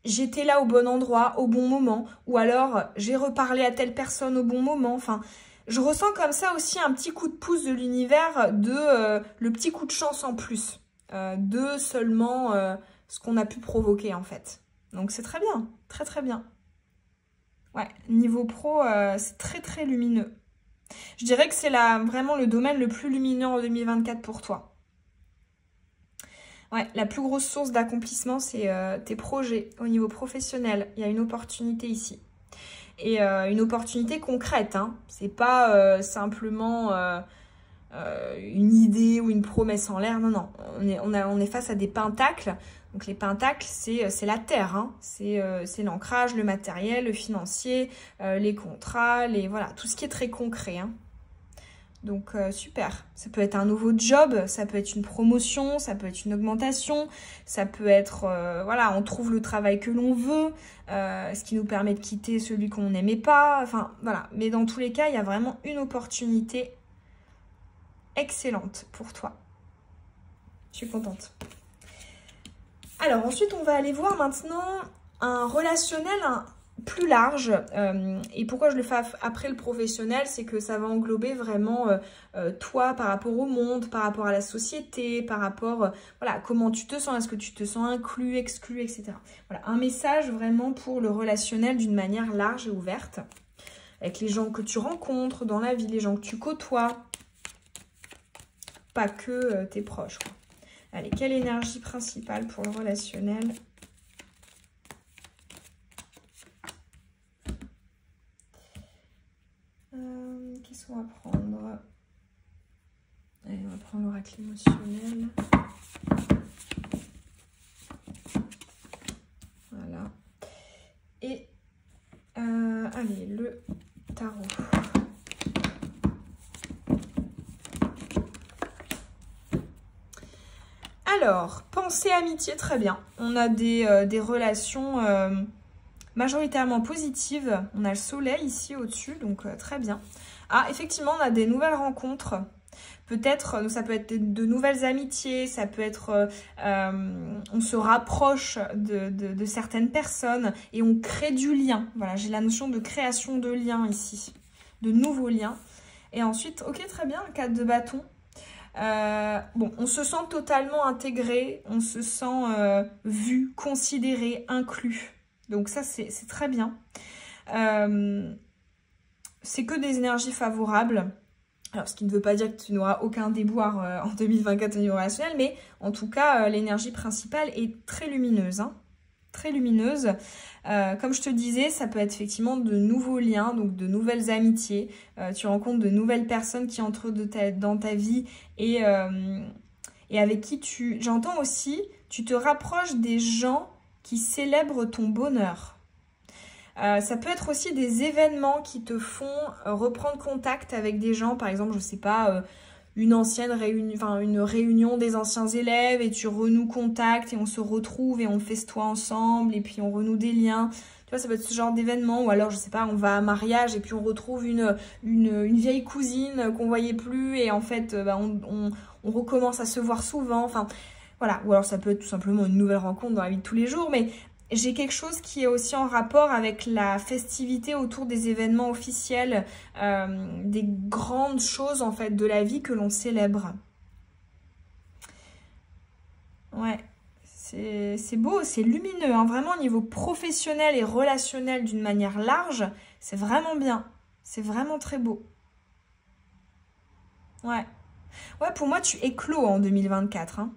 j'étais là au bon endroit, au bon moment, ou alors j'ai reparlé à telle personne au bon moment, enfin, je ressens comme ça aussi un petit coup de pouce de l'univers, de le petit coup de chance en plus, de seulement ce qu'on a pu provoquer en fait. Donc c'est très bien, très très bien. Ouais, niveau pro, c'est très très lumineux. Je dirais que c'est vraiment le domaine le plus lumineux en 2024 pour toi. Ouais, la plus grosse source d'accomplissement, c'est tes projets au niveau professionnel. Il y a une opportunité ici. Et une opportunité concrète, hein. C'est pas simplement une idée ou une promesse en l'air. Non, non. On est face à des pentacles. Donc les pentacles, c'est la terre, hein. C'est l'ancrage, le matériel, le financier, les contrats, voilà, tout ce qui est très concret. Hein. Donc super, ça peut être un nouveau job, ça peut être une promotion, ça peut être une augmentation, ça peut être, voilà, on trouve le travail que l'on veut, ce qui nous permet de quitter celui qu'on n'aimait pas, enfin voilà. Mais dans tous les cas, il y a vraiment une opportunité excellente pour toi. Je suis contente. Alors ensuite, on va aller voir maintenant un relationnel plus large. Et pourquoi je le fais après le professionnel, c'est que ça va englober vraiment toi par rapport au monde, par rapport à la société, par rapport voilà, comment tu te sens, est-ce que tu te sens inclus, exclu, etc. Voilà, un message vraiment pour le relationnel d'une manière large et ouverte, avec les gens que tu rencontres dans la vie, les gens que tu côtoies, pas que tes proches, quoi. Allez, quelle énergie principale pour le relationnel? Qu'est-ce qu'on va prendre? Allez, on va prends l'oracle émotionnel. Voilà. Et allez, le tarot. Alors, pensée, amitié, très bien. On a des relations majoritairement positives. On a le soleil ici au-dessus, donc très bien. Ah, effectivement, on a des nouvelles rencontres. Peut-être, ça peut être de nouvelles amitiés, ça peut être, on se rapproche de certaines personnes et on crée du lien. Voilà, j'ai la notion de création de liens ici, de nouveaux liens. Et ensuite, ok, très bien, 4 de bâton. Bon, on se sent totalement intégré, on se sent vu, considéré, inclus. Donc ça, c'est très bien. C'est que des énergies favorables. Alors, ce qui ne veut pas dire que tu n'auras aucun déboire en 2024 au niveau relationnel, mais en tout cas, l'énergie principale est très lumineuse. Hein, très lumineuse. Comme je te disais, ça peut être effectivement de nouveaux liens, donc de nouvelles amitiés. Tu rencontres de nouvelles personnes qui entrent dans ta vie et avec qui j'entends aussi, tu te rapproches des gens qui célèbrent ton bonheur. Ça peut être aussi des événements qui te font reprendre contact avec des gens, par exemple, je sais pas, une ancienne réunion, enfin une réunion des anciens élèves et tu renoues contact et on se retrouve et on festoie ensemble et puis on renoue des liens. Tu vois, ça peut être ce genre d'événement, ou alors, je sais pas, on va à un mariage et puis on retrouve une vieille cousine qu'on voyait plus et en fait, on recommence à se voir souvent, enfin, voilà. Ou alors ça peut être tout simplement une nouvelle rencontre dans la vie de tous les jours, mais j'ai quelque chose qui est aussi en rapport avec la festivité autour des événements officiels, des grandes choses en fait de la vie que l'on célèbre. Ouais, c'est beau, c'est lumineux, hein, vraiment au niveau professionnel et relationnel d'une manière large, c'est vraiment bien, c'est vraiment très beau. Ouais, ouais, pour moi tu éclot en 2024, hein.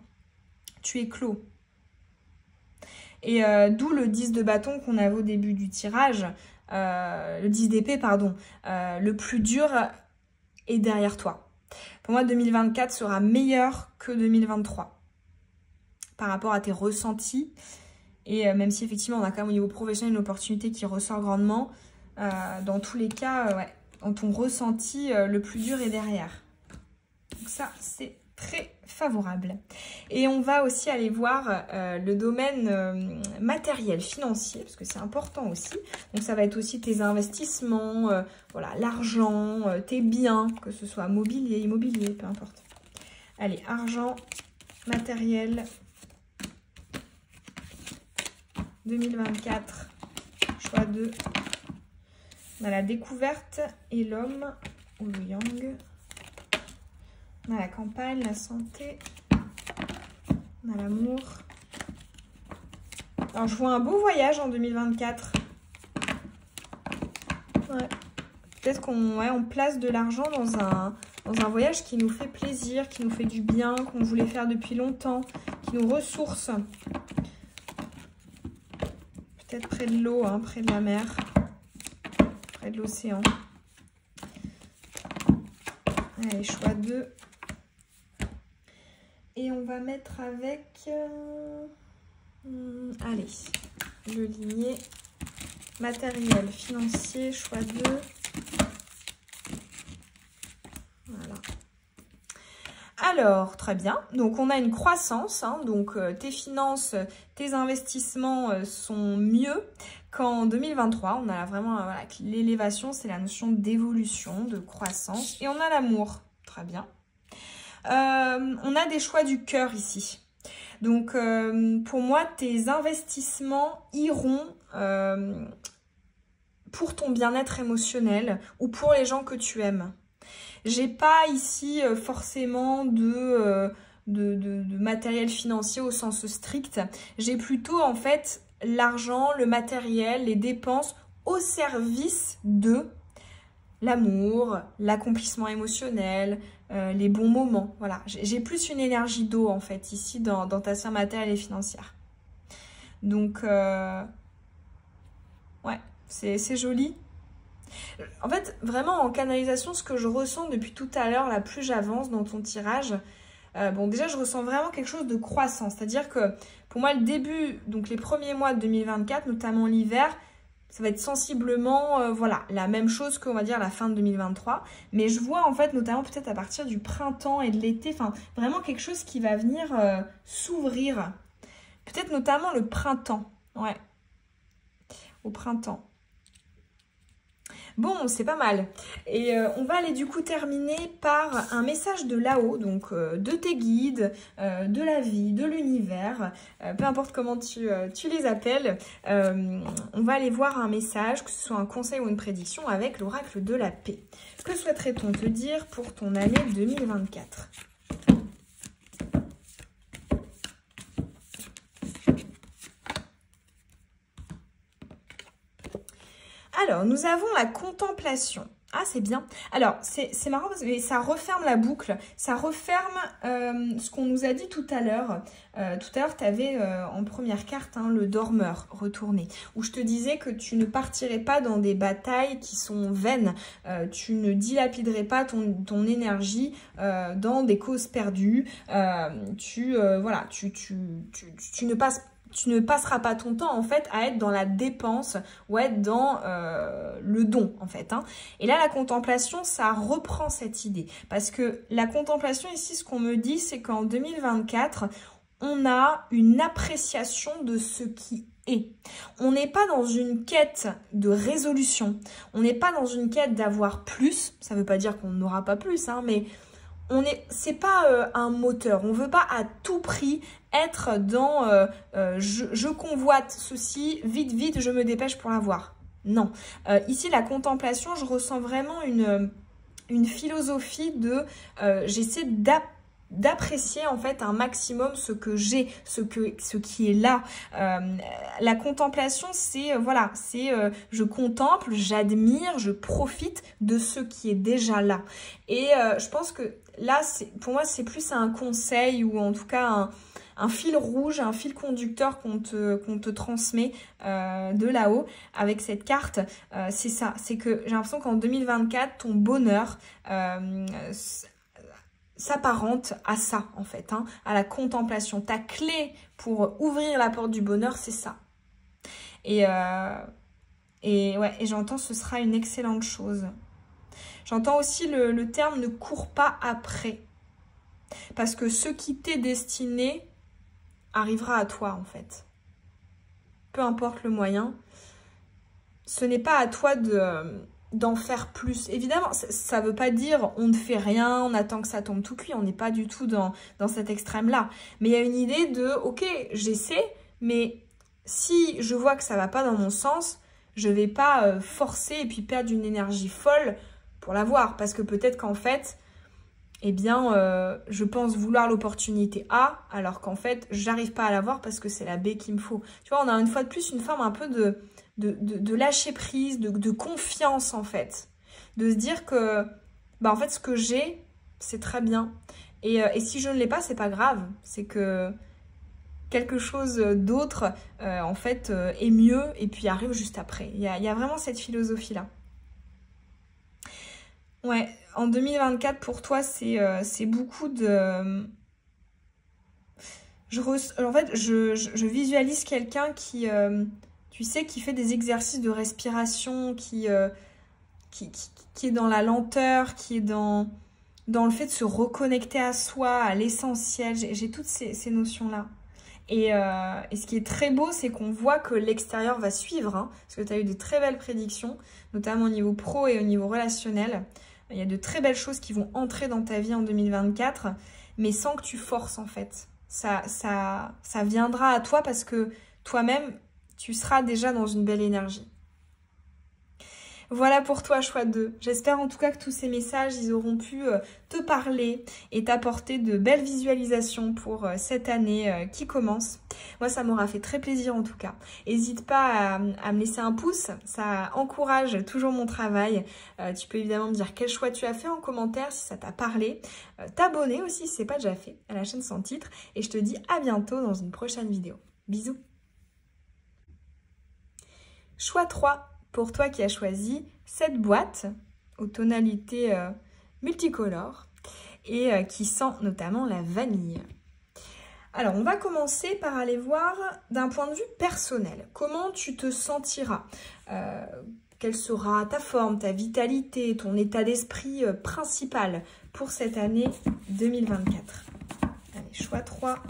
Tu éclos. Et d'où le 10 de bâton qu'on avait au début du tirage, le 10 d'épée, pardon. Le plus dur est derrière toi. Pour moi, 2024 sera meilleur que 2023 par rapport à tes ressentis. Et même si effectivement, on a quand même au niveau professionnel une opportunité qui ressort grandement, dans tous les cas, ouais, dans ton ressenti, le plus dur est derrière. Donc ça, c'est très favorable. Et on va aussi aller voir le domaine matériel, financier, parce que c'est important aussi. Donc ça va être aussi tes investissements, voilà, l'argent, tes biens, que ce soit mobilier, immobilier, peu importe. Allez, argent, matériel, 2024, choix 2. On a la découverte et l'homme, ou le yang. On a la campagne, la santé, on a l'amour. Alors, je vois un beau voyage en 2024. Ouais. Peut-être qu'on place de l'argent dans un voyage qui nous fait plaisir, qui nous fait du bien, qu'on voulait faire depuis longtemps, qui nous ressource. Peut-être près de l'eau, hein, près de la mer, près de l'océan. Allez, choix 2. Et on va mettre avec, allez, le ligné, matériel, financier, choix 2. Voilà. Alors, très bien. Donc, on a une croissance. Hein, donc, tes finances, tes investissements sont mieux qu'en 2023. On a vraiment voilà, l'élévation, c'est la notion d'évolution, de croissance. Et on a l'amour. Très bien. On a des choix du cœur ici. Donc, pour moi, tes investissements iront pour ton bien-être émotionnel ou pour les gens que tu aimes. J'ai pas ici forcément de matériel financier au sens strict. J'ai plutôt, en fait, l'argent, le matériel, les dépenses au service de l'amour, l'accomplissement émotionnel, les bons moments. Voilà, j'ai plus une énergie d'eau en fait ici dans ta sphère matérielle et financière. Donc, ouais, c'est joli. En fait, vraiment en canalisation, ce que je ressens depuis tout à l'heure, là, plus j'avance dans ton tirage, bon, déjà, je ressens vraiment quelque chose de croissant. C'est-à-dire que pour moi, le début, donc les premiers mois de 2024, notamment l'hiver, ça va être sensiblement, voilà, la même chose qu'on va dire la fin de 2023. Mais je vois en fait, notamment peut-être à partir du printemps et de l'été, enfin, vraiment quelque chose qui va venir s'ouvrir. Peut-être notamment le printemps, ouais, au printemps. Bon, c'est pas mal. Et on va aller du coup terminer par un message de là-haut, donc de tes guides, de la vie, de l'univers, peu importe comment tu les appelles. On va aller voir un message, que ce soit un conseil ou une prédiction, avec l'oracle de la paix. Que souhaiterait-on te dire pour ton année 2024 ? Alors, nous avons la contemplation. Ah, c'est bien. Alors, c'est marrant parce que ça referme la boucle. Ça referme ce qu'on nous a dit tout à l'heure. Tout à l'heure, tu avais en première carte le dormeur retourné. Où je te disais que tu ne partirais pas dans des batailles qui sont vaines. Tu ne dilapiderais pas ton énergie dans des causes perdues. Voilà, tu ne passeras pas ton temps en fait à être dans la dépense ou à être dans le don en fait. Et là, la contemplation, ça reprend cette idée. Parce que la contemplation ici, ce qu'on me dit, c'est qu'en 2024, on a une appréciation de ce qui est. On n'est pas dans une quête de résolution. On n'est pas dans une quête d'avoir plus. Ça ne veut pas dire qu'on n'aura pas plus, mais c'est pas un moteur. On veut pas à tout prix être dans je convoite ceci, vite, je me dépêche pour l'avoir. Non. Ici, la contemplation, je ressens vraiment une philosophie de j'essaie d'apprécier en fait un maximum ce que j'ai, ce qui est là. La contemplation, c'est voilà, c'est je contemple, j'admire, je profite de ce qui est déjà là. Et je pense que là, pour moi, c'est plus un conseil ou en tout cas un fil rouge, un fil conducteur qu'on te transmet de là-haut avec cette carte. C'est ça, c'est que j'ai l'impression qu'en 2024, ton bonheur s'apparente à ça en fait, à la contemplation. Ta clé pour ouvrir la porte du bonheur, c'est ça. Et j'entends ce sera une excellente chose. J'entends aussi le terme ne cours pas après. Parce que ce qui t'est destiné arrivera à toi en fait. Peu importe le moyen. Ce n'est pas à toi d'en faire plus. Évidemment, ça ne veut pas dire on ne fait rien, on attend que ça tombe tout cuit. On n'est pas du tout dans cet extrême-là. Mais il y a une idée de, ok, j'essaie, mais si je vois que ça ne va pas dans mon sens, je ne vais pas forcer et puis perdre une énergie folle pour l'avoir. Parce que peut-être qu'en fait, eh bien, je pense vouloir l'opportunité A, alors qu'en fait, j'arrive pas à l'avoir parce que c'est la B qu'il me faut. Tu vois, on a une fois de plus une forme un peu de lâcher prise, de confiance en fait. De se dire que, en fait, ce que j'ai, c'est très bien. Et si je ne l'ai pas, c'est pas grave. C'est que quelque chose d'autre, en fait, est mieux et puis arrive juste après. Il y a vraiment cette philosophie-là. Ouais, en 2024, pour toi, c'est beaucoup de... En fait, je visualise quelqu'un qui, tu sais, qui fait des exercices de respiration, qui est dans la lenteur, qui est dans le fait de se reconnecter à soi, à l'essentiel. J'ai toutes ces notions-là. Et ce qui est très beau, c'est qu'on voit que l'extérieur va suivre, parce que tu as eu de très belles prédictions, notamment au niveau pro et au niveau relationnel. Il y a de très belles choses qui vont entrer dans ta vie en 2024, mais sans que tu forces en fait. Ça viendra à toi parce que toi-même, tu seras déjà dans une belle énergie. Voilà pour toi, choix 2. J'espère en tout cas que tous ces messages, ils auront pu te parler et t'apporter de belles visualisations pour cette année qui commence. Moi, ça m'aura fait très plaisir en tout cas. N'hésite pas à me laisser un pouce, ça encourage toujours mon travail. Tu peux évidemment me dire quel choix tu as fait en commentaire si ça t'a parlé. T'abonner aussi si ce n'est pas déjà fait à la chaîne Sans Titre. Et je te dis à bientôt dans une prochaine vidéo. Bisous. Choix 3. Pour toi qui as choisi cette boîte aux tonalités multicolores. et qui sent notamment la vanille. Alors, on va commencer par aller voir d'un point de vue personnel. Comment tu te sentiras? Quelle sera ta forme, ta vitalité, ton état d'esprit principal pour cette année 2024? Allez, choix 3,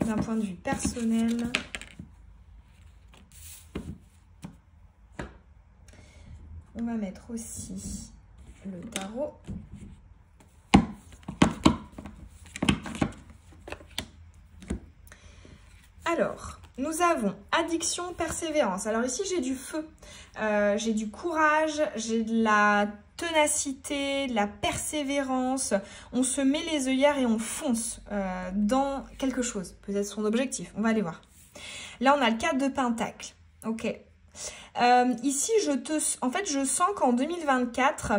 d'un point de vue personnel. On va mettre aussi le tarot. Alors, nous avons addiction, persévérance. Alors ici, j'ai du feu, j'ai du courage, j'ai de la ténacité, de la persévérance. On se met les œillères et on fonce dans quelque chose. Peut-être son objectif, on va aller voir. Là, on a le 4 de Pentacle. Ok. Ici, je sens qu'en 2024,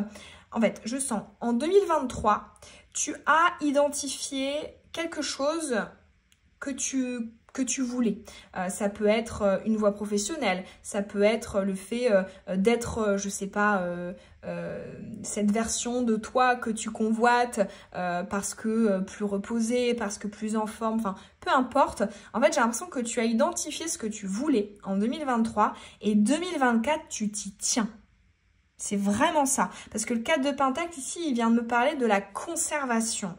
en 2023, tu as identifié quelque chose que tu voulais. Ça peut être une voie professionnelle, ça peut être le fait d'être, je sais pas, cette version de toi que tu convoites parce que plus reposée, parce que plus en forme, enfin, peu importe. En fait, j'ai l'impression que tu as identifié ce que tu voulais en 2023 et 2024, tu t'y tiens. C'est vraiment ça. Parce que le 4 de Pentacle, ici, il vient de me parler de la conservation.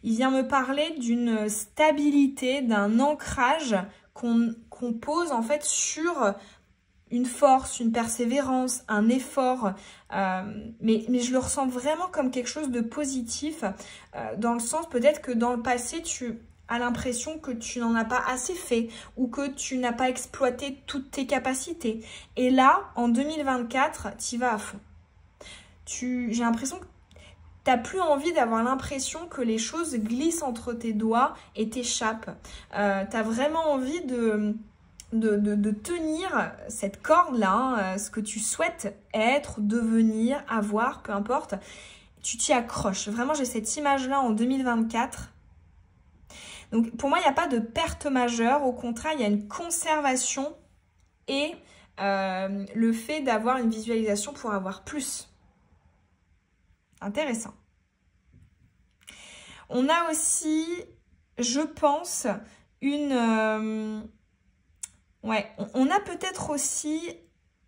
Il vient me parler d'une stabilité, d'un ancrage qu'on pose en fait sur une force, une persévérance, un effort. Mais je le ressens vraiment comme quelque chose de positif, dans le sens peut-être que dans le passé, tu as l'impression que tu n'en as pas assez fait ou que tu n'as pas exploité toutes tes capacités. Et là, en 2024, tu y vas à fond. J'ai l'impression que tu n'as plus envie d'avoir l'impression que les choses glissent entre tes doigts et t'échappent. Tu as vraiment envie de tenir cette corde-là, hein, ce que tu souhaites être, devenir, avoir, peu importe. Tu t'y accroches. Vraiment, j'ai cette image-là en 2024. Donc, pour moi, il n'y a pas de perte majeure. Au contraire, il y a une conservation et le fait d'avoir une visualisation pour avoir plus. Intéressant. On a aussi, je pense, on a peut-être aussi...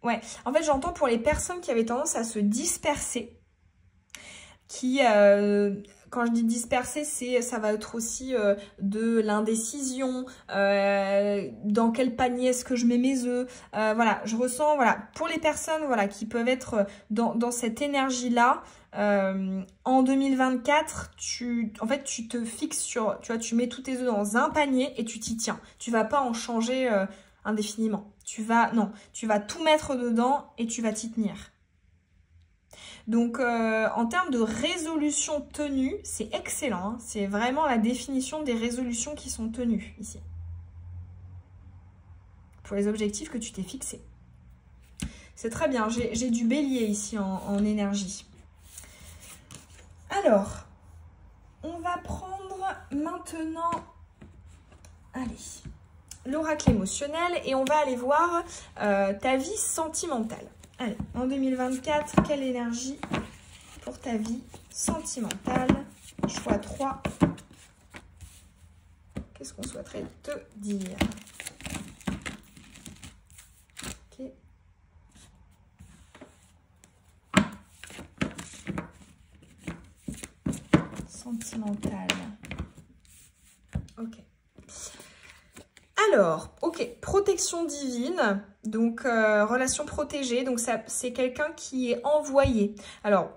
Ouais, en fait, j'entends pour les personnes qui avaient tendance à se disperser, quand je dis disperser, ça va être aussi de l'indécision, dans quel panier est-ce que je mets mes œufs, voilà, je ressens, voilà, pour les personnes voilà, qui peuvent être dans cette énergie-là, en 2024, tu te fixes sur, tu vois, tu mets tous tes œufs dans un panier et tu t'y tiens. Tu vas pas en changer indéfiniment. Tu vas tout mettre dedans et tu vas t'y tenir. Donc, en termes de résolution tenue, c'est excellent. Hein. C'est vraiment la définition des résolutions qui sont tenues ici. Pour les objectifs que tu t'es fixés. C'est très bien. J'ai du bélier ici en énergie. Alors, on va prendre maintenant, allez, l'oracle émotionnel et on va aller voir ta vie sentimentale. Allez, en 2024, quelle énergie pour ta vie sentimentale? Choix 3. Qu'est-ce qu'on souhaiterait te dire? Ok. Sentimentale. Ok. Alors, ok, protection divine, donc relation protégée, donc c'est quelqu'un qui est envoyé. Alors,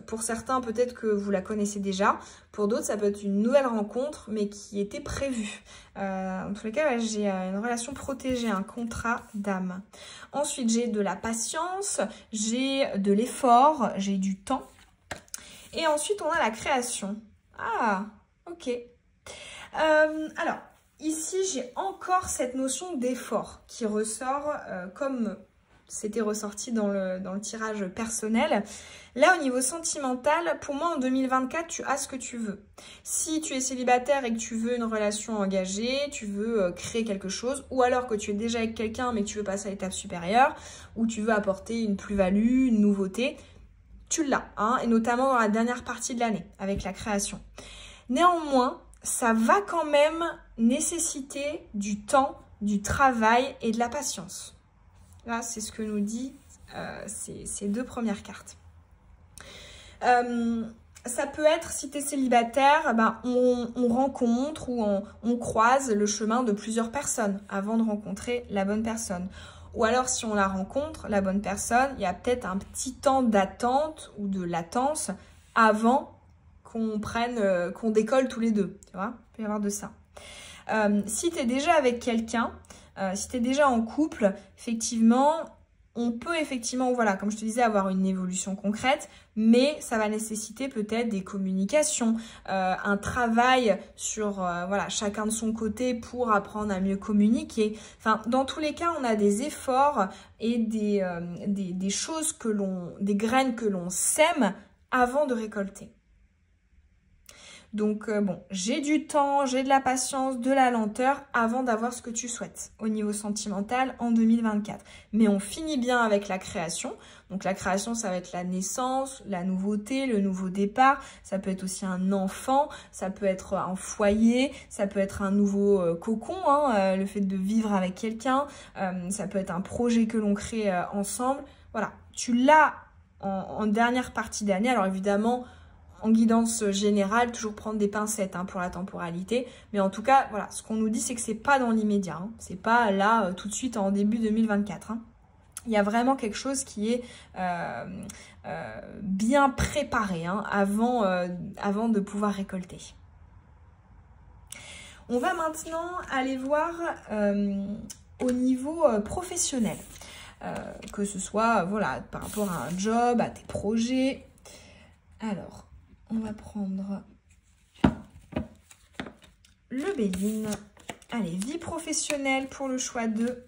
pour certains, peut-être que vous la connaissez déjà, pour d'autres, ça peut être une nouvelle rencontre, mais qui était prévue. En tous les cas, ouais, j'ai une relation protégée, un contrat d'âme. Ensuite, j'ai de la patience, j'ai de l'effort, j'ai du temps. Et ensuite, on a la création. Ah, ok. Alors... Ici, j'ai encore cette notion d'effort qui ressort comme c'était ressorti dans le tirage personnel. Là, au niveau sentimental, pour moi, en 2024, tu as ce que tu veux. Si tu es célibataire et que tu veux une relation engagée, tu veux créer quelque chose, ou alors que tu es déjà avec quelqu'un mais que tu veux passer à l'étape supérieure, ou tu veux apporter une plus-value, une nouveauté, tu l'as, hein, et notamment dans la dernière partie de l'année, avec la création. Néanmoins, ça va quand même nécessiter du temps, du travail et de la patience. Là, c'est ce que nous dit ces deux premières cartes. Ça peut être, si tu es célibataire, ben, on rencontre ou on croise le chemin de plusieurs personnes avant de rencontrer la bonne personne. Ou alors, si on la rencontre, la bonne personne, il y a peut-être un petit temps d'attente ou de latence avant qu'on décolle tous les deux. Tu vois, il peut y avoir de ça. Si tu es déjà avec quelqu'un, si tu es déjà en couple, effectivement, on peut effectivement, voilà, comme je te disais, avoir une évolution concrète, mais ça va nécessiter peut-être des communications, un travail sur voilà, chacun de son côté pour apprendre à mieux communiquer. Enfin, dans tous les cas, on a des efforts et des choses des graines que l'on sème avant de récolter. Donc bon, j'ai du temps, j'ai de la patience, de la lenteur avant d'avoir ce que tu souhaites au niveau sentimental en 2024. Mais on finit bien avec la création. Donc la création, ça va être la naissance, la nouveauté, le nouveau départ. Ça peut être aussi un enfant, ça peut être un foyer, ça peut être un nouveau cocon, hein, le fait de vivre avec quelqu'un. Ça peut être un projet que l'on crée ensemble. Voilà, tu l'as en dernière partie d'année. Alors évidemment, en guidance générale, toujours prendre des pincettes, hein, pour la temporalité. Mais en tout cas, voilà, ce qu'on nous dit, c'est que c'est pas dans l'immédiat. Hein. C'est pas là, tout de suite, en début 2024. Hein. Il y a vraiment quelque chose qui est bien préparé, hein, avant de pouvoir récolter. On va maintenant aller voir au niveau professionnel. Que ce soit, voilà, par rapport à un job, à tes projets. Alors, on va prendre le Béline. Allez, vie professionnelle pour le choix 2.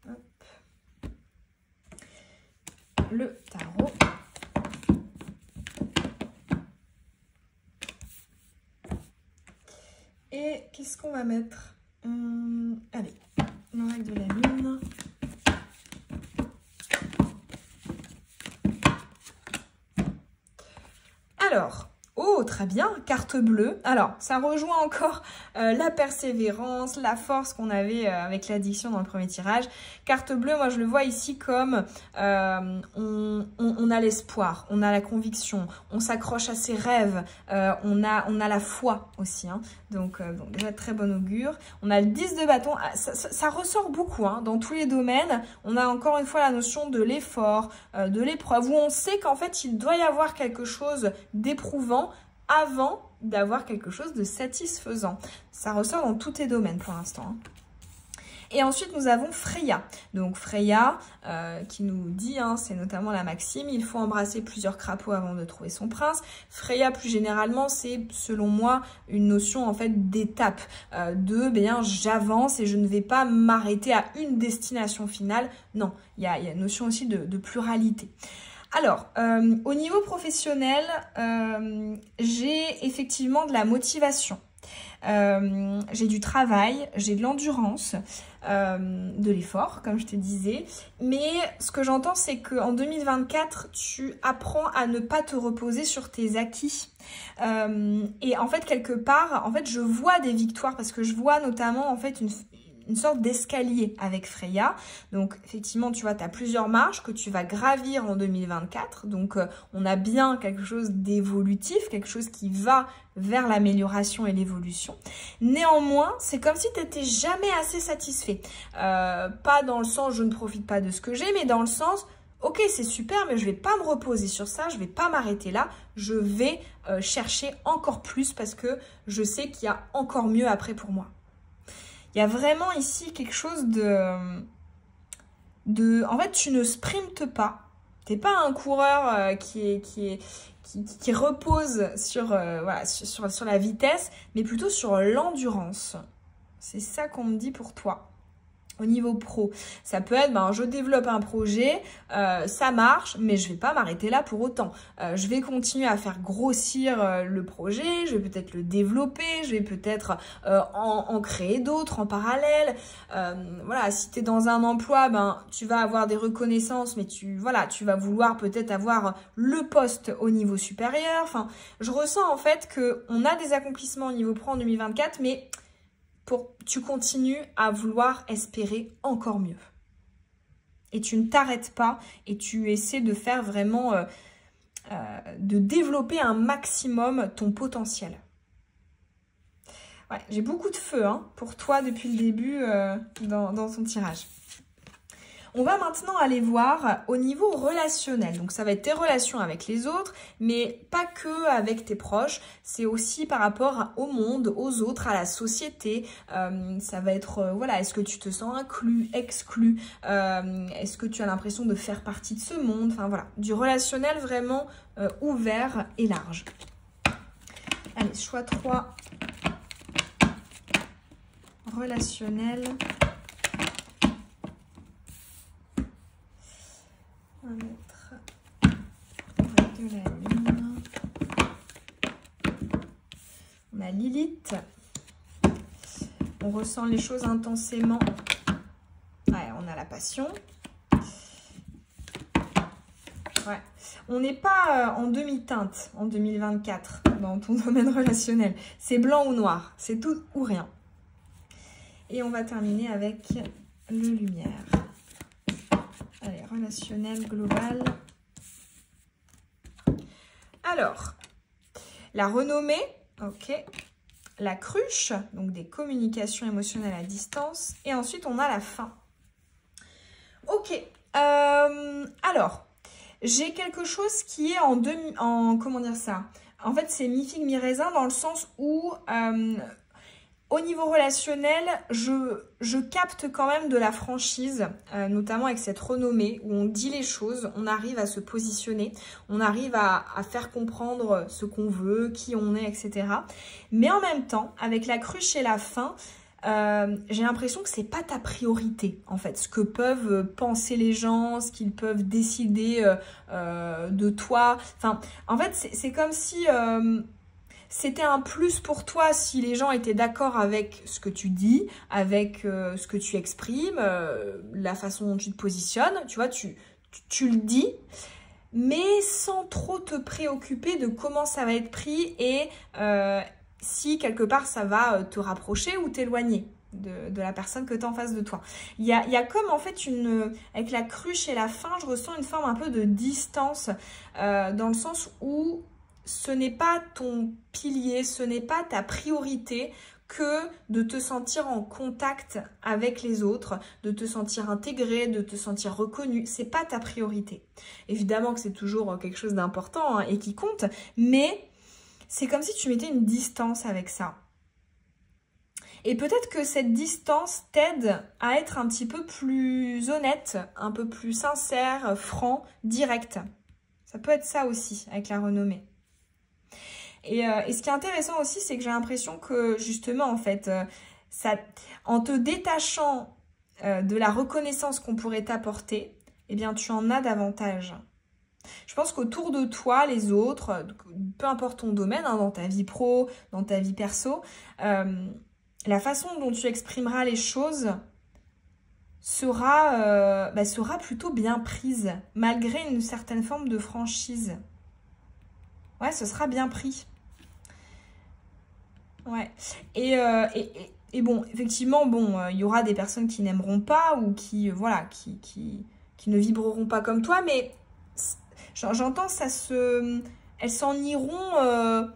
Hop. Le tarot. Et qu'est-ce qu'on va mettre? Allez, l'oracle de la lune. Alors, oh, très bien, carte bleue. Alors, ça rejoint encore la persévérance, la force qu'on avait avec l'addiction dans le premier tirage. Carte bleue, moi je le vois ici comme on a l'espoir, on a la conviction, on s'accroche à ses rêves, on a la foi aussi. Hein. Donc, bon, déjà très bon augure. On a le 10 de bâton, ça ressort beaucoup, hein, dans tous les domaines. On a encore une fois la notion de l'effort, de l'épreuve, où on sait qu'en fait il doit y avoir quelque chose d'éprouvant avant d'avoir quelque chose de satisfaisant. Ça ressort dans tous tes domaines pour l'instant. Hein. Et ensuite, nous avons Freya. Donc Freya qui nous dit, hein, c'est notamment la maxime, il faut embrasser plusieurs crapauds avant de trouver son prince. Freya, plus généralement, c'est selon moi une notion en fait d'étape, bien j'avance et je ne vais pas m'arrêter à une destination finale. Non, il y a une notion aussi de pluralité. Alors, au niveau professionnel, j'ai effectivement de la motivation. J'ai du travail, j'ai de l'endurance, de l'effort, comme je te disais. Mais ce que j'entends, c'est qu'en 2024, tu apprends à ne pas te reposer sur tes acquis. Et en fait, quelque part, en fait, je vois des victoires parce que je vois notamment en fait une sorte d'escalier avec Freya. Donc, effectivement, tu vois, tu as plusieurs marches que tu vas gravir en 2024. Donc, on a bien quelque chose d'évolutif, quelque chose qui va vers l'amélioration et l'évolution. Néanmoins, c'est comme si tu n'étais jamais assez satisfait. Pas dans le sens « je ne profite pas de ce que j'ai », mais dans le sens « ok, c'est super, mais je ne vais pas me reposer sur ça, je ne vais pas m'arrêter là, je vais chercher encore plus parce que je sais qu'il y a encore mieux après pour moi ». Il y a vraiment ici quelque chose en fait, tu ne sprintes pas. Tu n'es pas un coureur qui repose sur la vitesse, mais plutôt sur l'endurance. C'est ça qu'on me dit pour toi. Au niveau pro, ça peut être, je développe un projet, ça marche, mais je vais pas m'arrêter là pour autant. Je vais continuer à faire grossir le projet, je vais peut-être le développer, je vais peut-être en créer d'autres en parallèle. Voilà, si tu es dans un emploi, tu vas avoir des reconnaissances, mais tu vas vouloir peut-être avoir le poste au niveau supérieur. Enfin, je ressens en fait qu'on a des accomplissements au niveau pro en 2024, mais tu continues à vouloir espérer encore mieux. Et tu ne t'arrêtes pas et tu essaies de faire vraiment, de développer un maximum ton potentiel. Ouais, j'ai beaucoup de feu pour toi depuis le début dans ton tirage. On va maintenant aller voir au niveau relationnel. Donc, ça va être tes relations avec les autres, mais pas que avec tes proches. C'est aussi par rapport au monde, aux autres, à la société. Ça va être, est-ce que tu te sens inclus, exclu? Est-ce que tu as l'impression de faire partie de ce monde? Enfin, voilà, du relationnel vraiment ouvert et large. Allez, choix 3. Relationnel. On va mettre de la lune. On a Lilith. On ressent les choses intensément. Ouais, on a la passion. Ouais. On n'est pas en demi-teinte en 2024 dans ton domaine relationnel. C'est blanc ou noir. C'est tout ou rien. Et on va terminer avec le lumière. Allez, relationnel global. Alors, la renommée, ok. La cruche, donc des communications émotionnelles à distance. Et ensuite, on a la fin. Ok. Alors, j'ai quelque chose qui est comment dire ça? En fait, c'est mi-figue, mi-raisin dans le sens où... au niveau relationnel, je capte quand même de la franchise, notamment avec cette renommée où on dit les choses, on arrive à se positionner, on arrive à faire comprendre ce qu'on veut, qui on est, etc. Mais en même temps, avec la cruche et la fin, j'ai l'impression que c'est pas ta priorité, en fait. Ce que peuvent penser les gens, ce qu'ils peuvent décider de toi. Enfin, en fait, c'est comme si... c'était un plus pour toi si les gens étaient d'accord avec ce que tu dis, avec ce que tu exprimes, la façon dont tu te positionnes. Tu vois, tu le dis, mais sans trop te préoccuper de comment ça va être pris et si quelque part ça va te rapprocher ou t'éloigner de la personne que tu as en face de toi. Il y a comme en fait avec la cruche et la fin, je ressens une forme un peu de distance dans le sens où ce n'est pas ton pilier, ce n'est pas ta priorité que de te sentir en contact avec les autres, de te sentir intégré, de te sentir reconnu. C'est pas ta priorité. Évidemment que c'est toujours quelque chose d'important et qui compte, mais c'est comme si tu mettais une distance avec ça. Et peut-être que cette distance t'aide à être un petit peu plus honnête, un peu plus sincère, franc, direct. Ça peut être ça aussi avec la renommée. Et ce qui est intéressant aussi, c'est que j'ai l'impression que justement, en fait, en te détachant de la reconnaissance qu'on pourrait t'apporter, eh bien, tu en as davantage. Je pense qu'autour de toi, les autres, peu importe ton domaine, dans ta vie pro, dans ta vie perso, la façon dont tu exprimeras les choses sera plutôt bien prise, malgré une certaine forme de franchise. Ouais, ce sera bien pris. Ouais. Et bon, effectivement, il y aura des personnes qui n'aimeront pas ou qui ne vibreront pas comme toi, mais j'entends elles s'en iront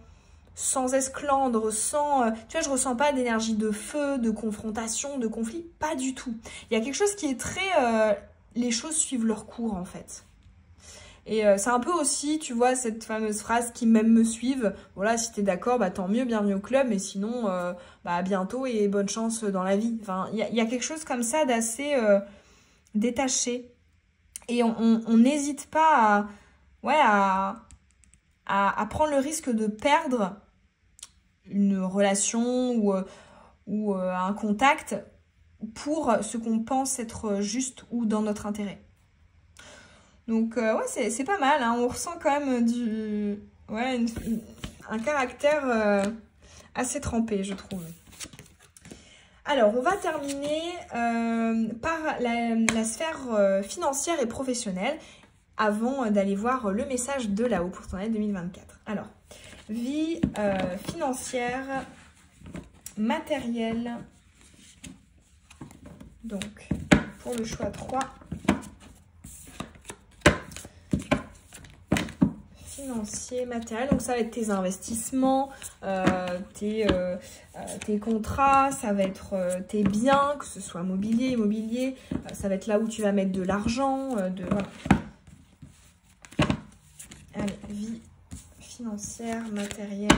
sans esclandre, tu vois, je ressens pas d'énergie de feu, de confrontation, de conflit, pas du tout. Il y a quelque chose qui est très... les choses suivent leur cours, en fait. Et c'est un peu aussi, tu vois, cette fameuse phrase qui m'aime me suivent. Voilà, si t'es d'accord, tant mieux, bienvenue au club. Mais sinon, à bientôt et bonne chance dans la vie. Enfin, il y a quelque chose comme ça d'assez détaché. Et on n'hésite pas à prendre le risque de perdre une relation ou un contact pour ce qu'on pense être juste ou dans notre intérêt. Donc ouais, c'est pas mal, hein. On ressent quand même un caractère assez trempé, je trouve. Alors, on va terminer par la sphère financière et professionnelle avant d'aller voir le message de là-haut pour ton année 2024. Alors, vie financière, matérielle. Donc, pour le choix 3, financier, matériel, donc ça va être tes investissements, tes contrats, ça va être tes biens, que ce soit mobilier, immobilier, ça va être là où tu vas mettre de l'argent, voilà. Allez, vie financière, matérielle.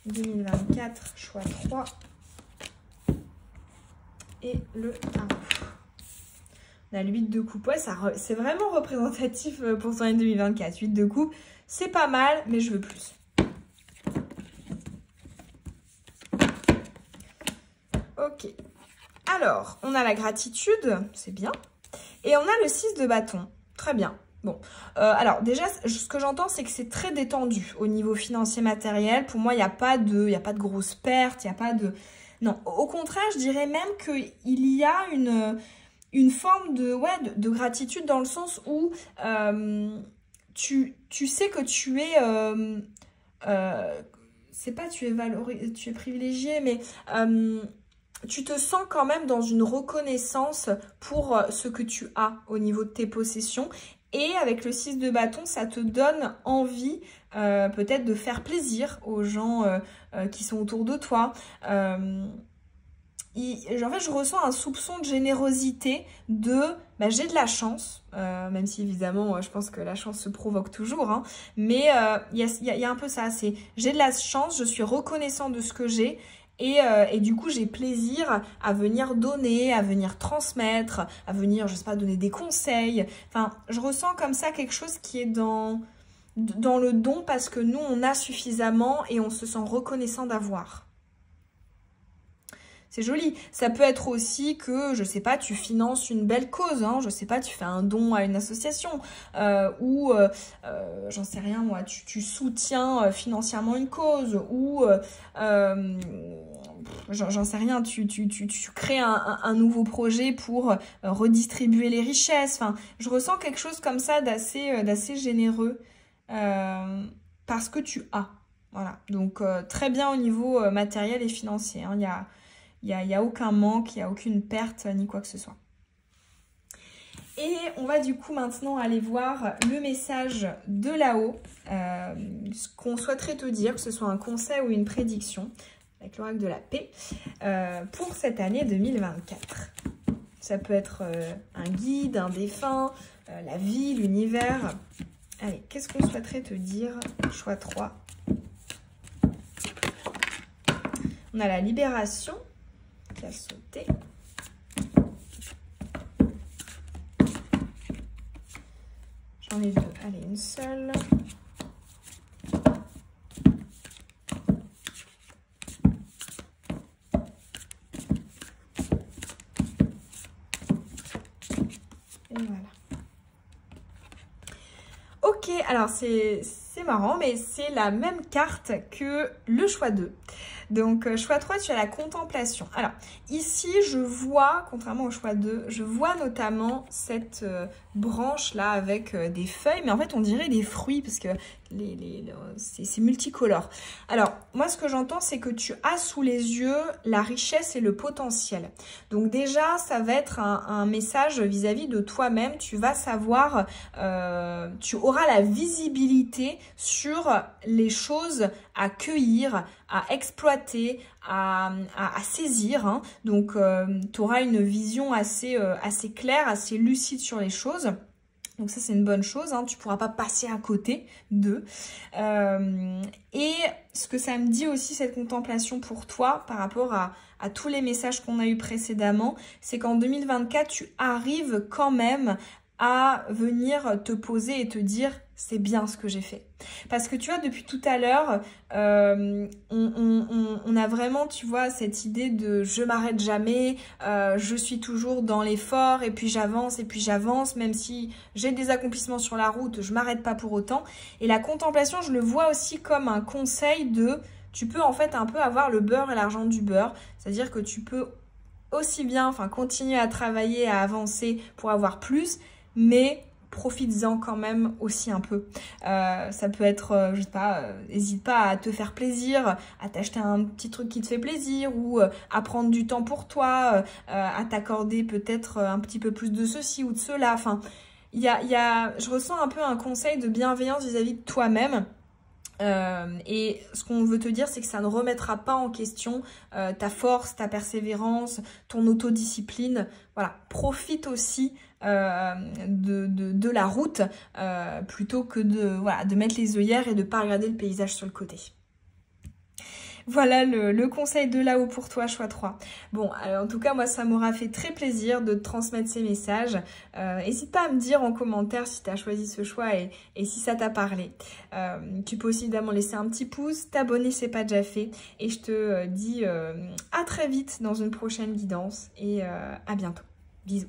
« 2024, choix 3. Et le tarot. On a le 8 de coupe. Ouais, c'est vraiment représentatif pour ton année 2024. 8 de coupe, c'est pas mal, mais je veux plus. Ok. Alors, on a la gratitude, c'est bien. Et on a le 6 de bâton. Très bien. Bon, alors déjà, ce que j'entends, c'est que c'est très détendu au niveau financier matériel. Pour moi, il n'y a pas de grosses pertes, il n'y a pas de... Non, au contraire, je dirais même qu'il y a une forme de gratitude dans le sens où tu sais que tu es... c'est pas tu es valorisé, tu es privilégié, mais... tu te sens quand même dans une reconnaissance pour ce que tu as au niveau de tes possessions. Et avec le 6 de bâton, ça te donne envie peut-être de faire plaisir aux gens qui sont autour de toi. En fait, je ressens un soupçon de générosité j'ai de la chance, même si évidemment, je pense que la chance se provoque toujours. Hein, mais il y a un peu ça, c'est j'ai de la chance, je suis reconnaissant de ce que j'ai. Et du coup, j'ai plaisir à venir donner, à venir transmettre, à venir, je sais pas, donner des conseils. Enfin, je ressens comme ça quelque chose qui est dans le don parce que nous, on a suffisamment et on se sent reconnaissant d'avoir. C'est joli. Ça peut être aussi que, je sais pas, tu finances une belle cause, hein, je sais pas, tu fais un don à une association ou, j'en sais rien moi, tu soutiens financièrement une cause ou, j'en sais rien, tu crées un nouveau projet pour redistribuer les richesses. Enfin, je ressens quelque chose comme ça d'assez généreux parce que tu as. Voilà, donc très bien au niveau matériel et financier, hein, il n'y a aucun manque, il n'y a aucune perte ni quoi que ce soit. Et on va du coup maintenant aller voir le message de là-haut, ce qu'on souhaiterait te dire, que ce soit un conseil ou une prédiction, avec l'oracle de la paix, pour cette année 2024. Ça peut être un guide, un défunt, la vie, l'univers. Allez, qu'est-ce qu'on souhaiterait te dire? Choix 3. On a la libération qui a sauté. J'en ai deux. Allez, une seule. Et voilà. Ok, alors c'est marrant, mais c'est la même carte que le choix 2. Donc, choix 3, tu as la contemplation. Alors, ici, je vois, contrairement au choix 2, je vois notamment cette branche-là avec des feuilles, mais en fait, on dirait des fruits parce que c'est multicolore. Alors, moi, ce que j'entends, c'est que tu as sous les yeux la richesse et le potentiel. Donc, déjà, ça va être un message vis-à-vis de toi-même. Tu vas savoir, tu auras la visibilité sur les choses à cueillir, à exploiter, à saisir. Hein. Donc, tu auras une vision assez claire, assez lucide sur les choses. Donc ça, c'est une bonne chose. Hein. Tu ne pourras pas passer à côté d'eux. Et ce que ça me dit aussi, cette contemplation pour toi, par rapport à tous les messages qu'on a eus précédemment, c'est qu'en 2024, tu arrives quand même à venir te poser et te dire « c'est bien ce que j'ai fait. Parce que tu vois, depuis tout à l'heure, on a vraiment, tu vois, cette idée de je m'arrête jamais, je suis toujours dans l'effort et puis j'avance, même si j'ai des accomplissements sur la route, je m'arrête pas pour autant. Et la contemplation, je le vois aussi comme un conseil de, tu peux en fait un peu avoir le beurre et l'argent du beurre, c'est-à-dire que tu peux aussi bien, enfin, continuer à travailler, à avancer pour avoir plus, mais profites-en quand même aussi un peu. Ça peut être, je sais pas, n'hésite pas à te faire plaisir, à t'acheter un petit truc qui te fait plaisir ou à prendre du temps pour toi, à t'accorder peut-être un petit peu plus de ceci ou de cela. Enfin, je ressens un peu un conseil de bienveillance vis-à-vis de toi-même. Et ce qu'on veut te dire, c'est que ça ne remettra pas en question ta force, ta persévérance, ton autodiscipline. Voilà, profite aussi de la route plutôt que de mettre les œillères et de ne pas regarder le paysage sur le côté. Voilà le conseil de là-haut pour toi, choix 3. Bon, en tout cas, moi, ça m'aura fait très plaisir de te transmettre ces messages. N'hésite pas à me dire en commentaire si tu as choisi ce choix et si ça t'a parlé. Tu peux aussi évidemment laisser un petit pouce, t'abonner si ce n'est pas déjà fait. Et je te dis à très vite dans une prochaine guidance et à bientôt. Bisous.